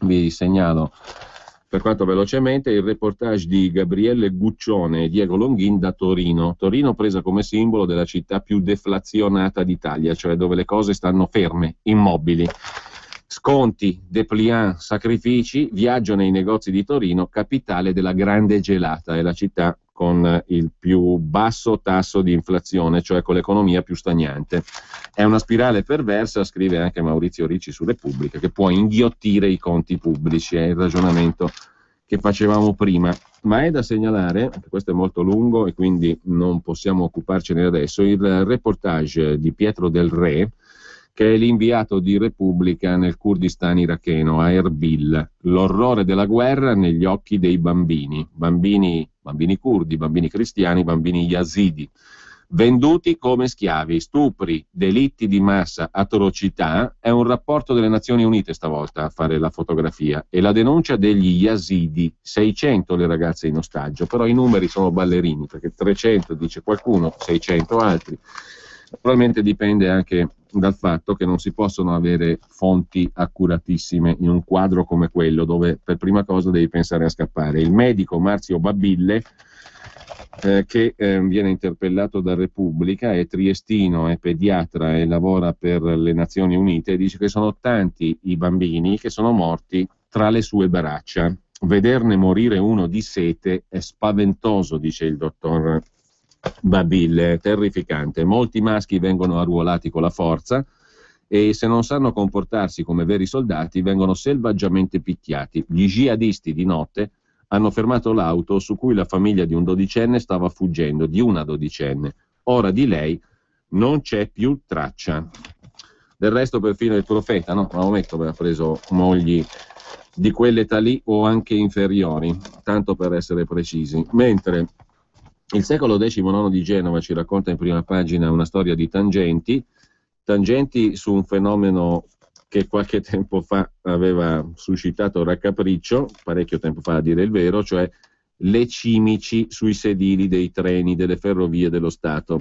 vi segnalo, per quanto velocemente, il reportage di Gabriele Guccione e Diego Longhin da Torino. Torino presa come simbolo della città più deflazionata d'Italia, cioè dove le cose stanno ferme, immobili. Sconti, dépliant, sacrifici, viaggio nei negozi di Torino, capitale della grande gelata, è la città con il più basso tasso di inflazione, cioè con l'economia più stagnante. È una spirale perversa, scrive anche Maurizio Ricci su Repubblica, che può inghiottire i conti pubblici, è il ragionamento che facevamo prima. Ma è da segnalare, questo è molto lungo e quindi non possiamo occuparcene adesso, il reportage di Pietro Del Re, che è l'inviato di Repubblica nel Kurdistan iracheno, a Erbil. L'orrore della guerra negli occhi dei bambini curdi, bambini cristiani, bambini yazidi, venduti come schiavi, stupri, delitti di massa, atrocità. È un rapporto delle Nazioni Unite stavolta a fare la fotografia, e la denuncia degli yazidi, 600 le ragazze in ostaggio, però i numeri sono ballerini, perché 300 dice qualcuno, 600 altri. Probabilmente dipende anche dal fatto che non si possono avere fonti accuratissime in un quadro come quello, dove per prima cosa devi pensare a scappare. Il medico Marzio Babille, che viene interpellato da Repubblica, è triestino, è pediatra e lavora per le Nazioni Unite, dice che sono tanti i bambini che sono morti tra le sue braccia. Vederne morire uno di sete è spaventoso, dice il dottor Babille, è terrificante. Molti maschi vengono arruolati con la forza e se non sanno comportarsi come veri soldati vengono selvaggiamente picchiati. Gli jihadisti di notte hanno fermato l'auto su cui la famiglia di un dodicenne stava fuggendo, di una dodicenne. Ora di lei non c'è più traccia. Del resto perfino il profeta, no? Maometto aveva preso mogli di quell'età lì o anche inferiori, tanto per essere precisi. Mentre il secolo XIX di Genova ci racconta in prima pagina una storia di tangenti su un fenomeno che qualche tempo fa aveva suscitato raccapriccio, parecchio tempo fa a dire il vero, cioè le cimici sui sedili dei treni delle ferrovie dello Stato.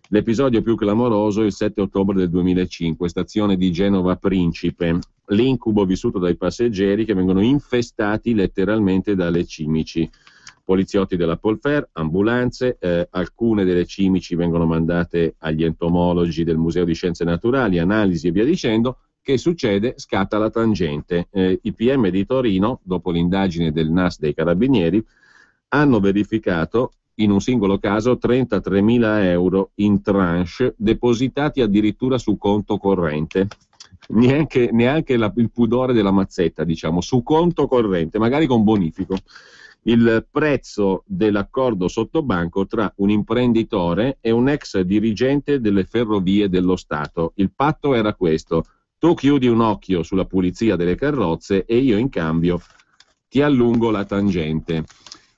L'episodio più clamoroso il 7 ottobre del 2005, stazione di Genova Principe, l'incubo vissuto dai passeggeri che vengono infestati letteralmente dalle cimici. Poliziotti della Polfer, ambulanze, alcune delle cimici vengono mandate agli entomologi del Museo di Scienze Naturali, analisi e via dicendo. Che succede? Scatta la tangente. I PM di Torino, dopo l'indagine del NAS dei Carabinieri, hanno verificato in un singolo caso 33.000 euro in tranche depositati addirittura su conto corrente. Neanche il pudore della mazzetta, diciamo, su conto corrente, magari con bonifico. Il prezzo dell'accordo sottobanco tra un imprenditore e un ex dirigente delle ferrovie dello Stato. Il patto era questo: tu chiudi un occhio sulla pulizia delle carrozze e io in cambio ti allungo la tangente.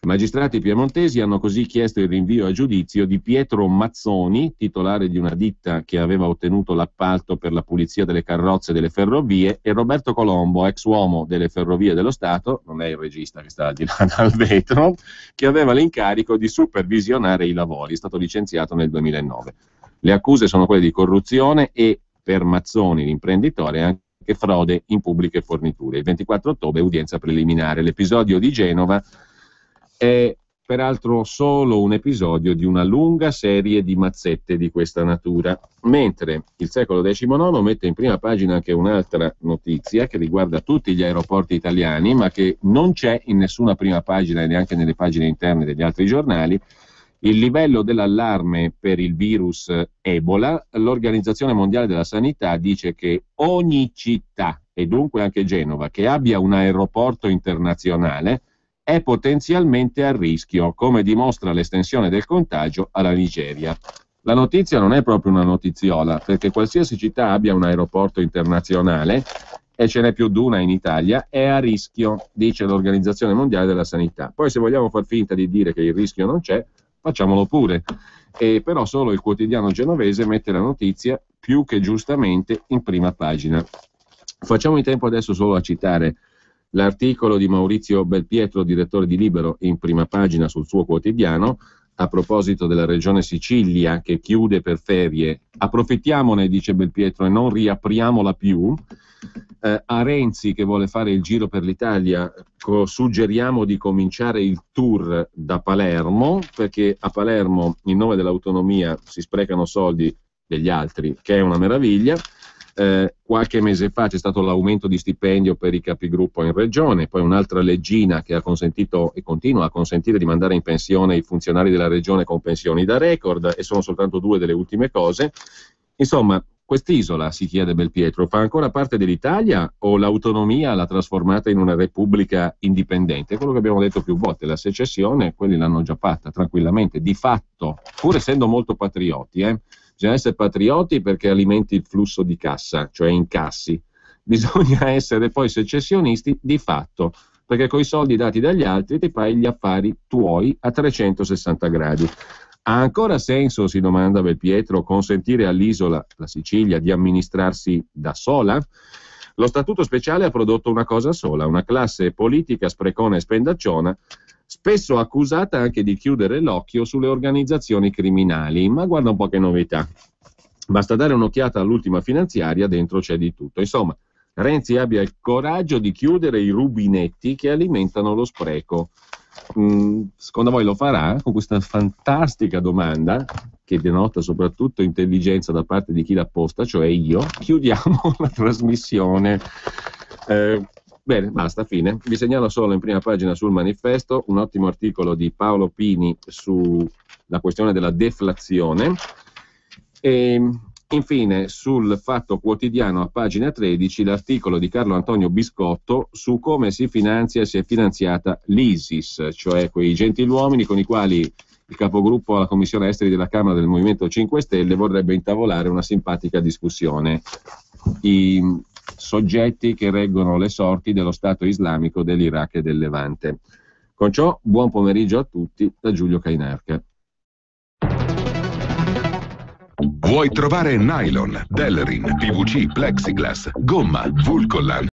I magistrati piemontesi hanno così chiesto il rinvio a giudizio di Pietro Mazzoni, titolare di una ditta che aveva ottenuto l'appalto per la pulizia delle carrozze delle ferrovie, e Roberto Colombo, ex uomo delle ferrovie dello Stato, non è il regista che sta al di là dal vetro, che aveva l'incarico di supervisionare i lavori, è stato licenziato nel 2009. Le accuse sono quelle di corruzione e, per Mazzoni, l'imprenditore, anche frode in pubbliche forniture. Il 24 ottobre udienza preliminare. L'episodio di Genova è peraltro solo un episodio di una lunga serie di mazzette di questa natura, mentre il secolo XIX mette in prima pagina anche un'altra notizia che riguarda tutti gli aeroporti italiani, ma che non c'è in nessuna prima pagina e neanche nelle pagine interne degli altri giornali. Il livello dell'allarme per il virus Ebola. L'Organizzazione Mondiale della Sanità dice che ogni città, e dunque anche Genova, che abbia un aeroporto internazionale è potenzialmente a rischio, come dimostra l'estensione del contagio alla Nigeria. La notizia non è proprio una notiziola, perché qualsiasi città abbia un aeroporto internazionale, e ce n'è più di una in Italia, è a rischio, dice l'Organizzazione Mondiale della Sanità. Poi se vogliamo far finta di dire che il rischio non c'è, facciamolo pure. Però solo il quotidiano genovese mette la notizia più che giustamente in prima pagina. Facciamo in tempo adesso solo a citare l'articolo di Maurizio Belpietro, direttore di Libero, in prima pagina sul suo quotidiano, a proposito della regione Sicilia che chiude per ferie. Approfittiamone, dice Belpietro, e non riapriamola più. A Renzi, che vuole fare il giro per l'Italia, suggeriamo di cominciare il tour da Palermo, perché a Palermo, in nome dell'autonomia, si sprecano soldi degli altri, che è una meraviglia. Qualche mese fa c'è stato l'aumento di stipendio per i capigruppo in regione, poi un'altra leggina che ha consentito e continua a consentire di mandare in pensione i funzionari della regione con pensioni da record, e sono soltanto due delle ultime cose. Insomma, quest'isola, si chiede Belpietro, fa ancora parte dell'Italia o l'autonomia l'ha trasformata in una repubblica indipendente? Quello che abbiamo detto più volte, la secessione quelli l'hanno già fatta tranquillamente, di fatto, pur essendo molto patrioti, Bisogna essere patrioti perché alimenti il flusso di cassa, cioè incassi. Bisogna essere poi secessionisti di fatto, perché coi soldi dati dagli altri ti fai gli affari tuoi a 360 gradi. Ha ancora senso, si domanda Belpietro, consentire all'isola, la Sicilia, di amministrarsi da sola? Lo statuto speciale ha prodotto una cosa sola, una classe politica sprecona e spendacciona, spesso accusata anche di chiudere l'occhio sulle organizzazioni criminali. Ma guarda un po' che novità. Basta dare un'occhiata all'ultima finanziaria, dentro c'è di tutto. Insomma, Renzi abbia il coraggio di chiudere i rubinetti che alimentano lo spreco. Secondo voi lo farà con questa fantastica domanda che denota soprattutto intelligenza da parte di chi l'ha posta, cioè io? Chiudiamo la trasmissione. Bene, basta, fine. Vi segnalo solo in prima pagina sul Manifesto un ottimo articolo di Paolo Pini sulla questione della deflazione. E infine sul Fatto Quotidiano a pagina 13 l'articolo di Carlo Antonio Biscotto su come si finanzia e si è finanziata l'ISIS, cioè quei gentiluomini con i quali il capogruppo alla Commissione Esteri della Camera del Movimento 5 Stelle vorrebbe intavolare una simpatica discussione. I soggetti che reggono le sorti dello Stato islamico dell'Iraq e del Levante. Con ciò, buon pomeriggio a tutti da Giulio Cainarca. Vuoi trovare nylon, Delrin, PVC, plexiglass, gomma, Vulcolan,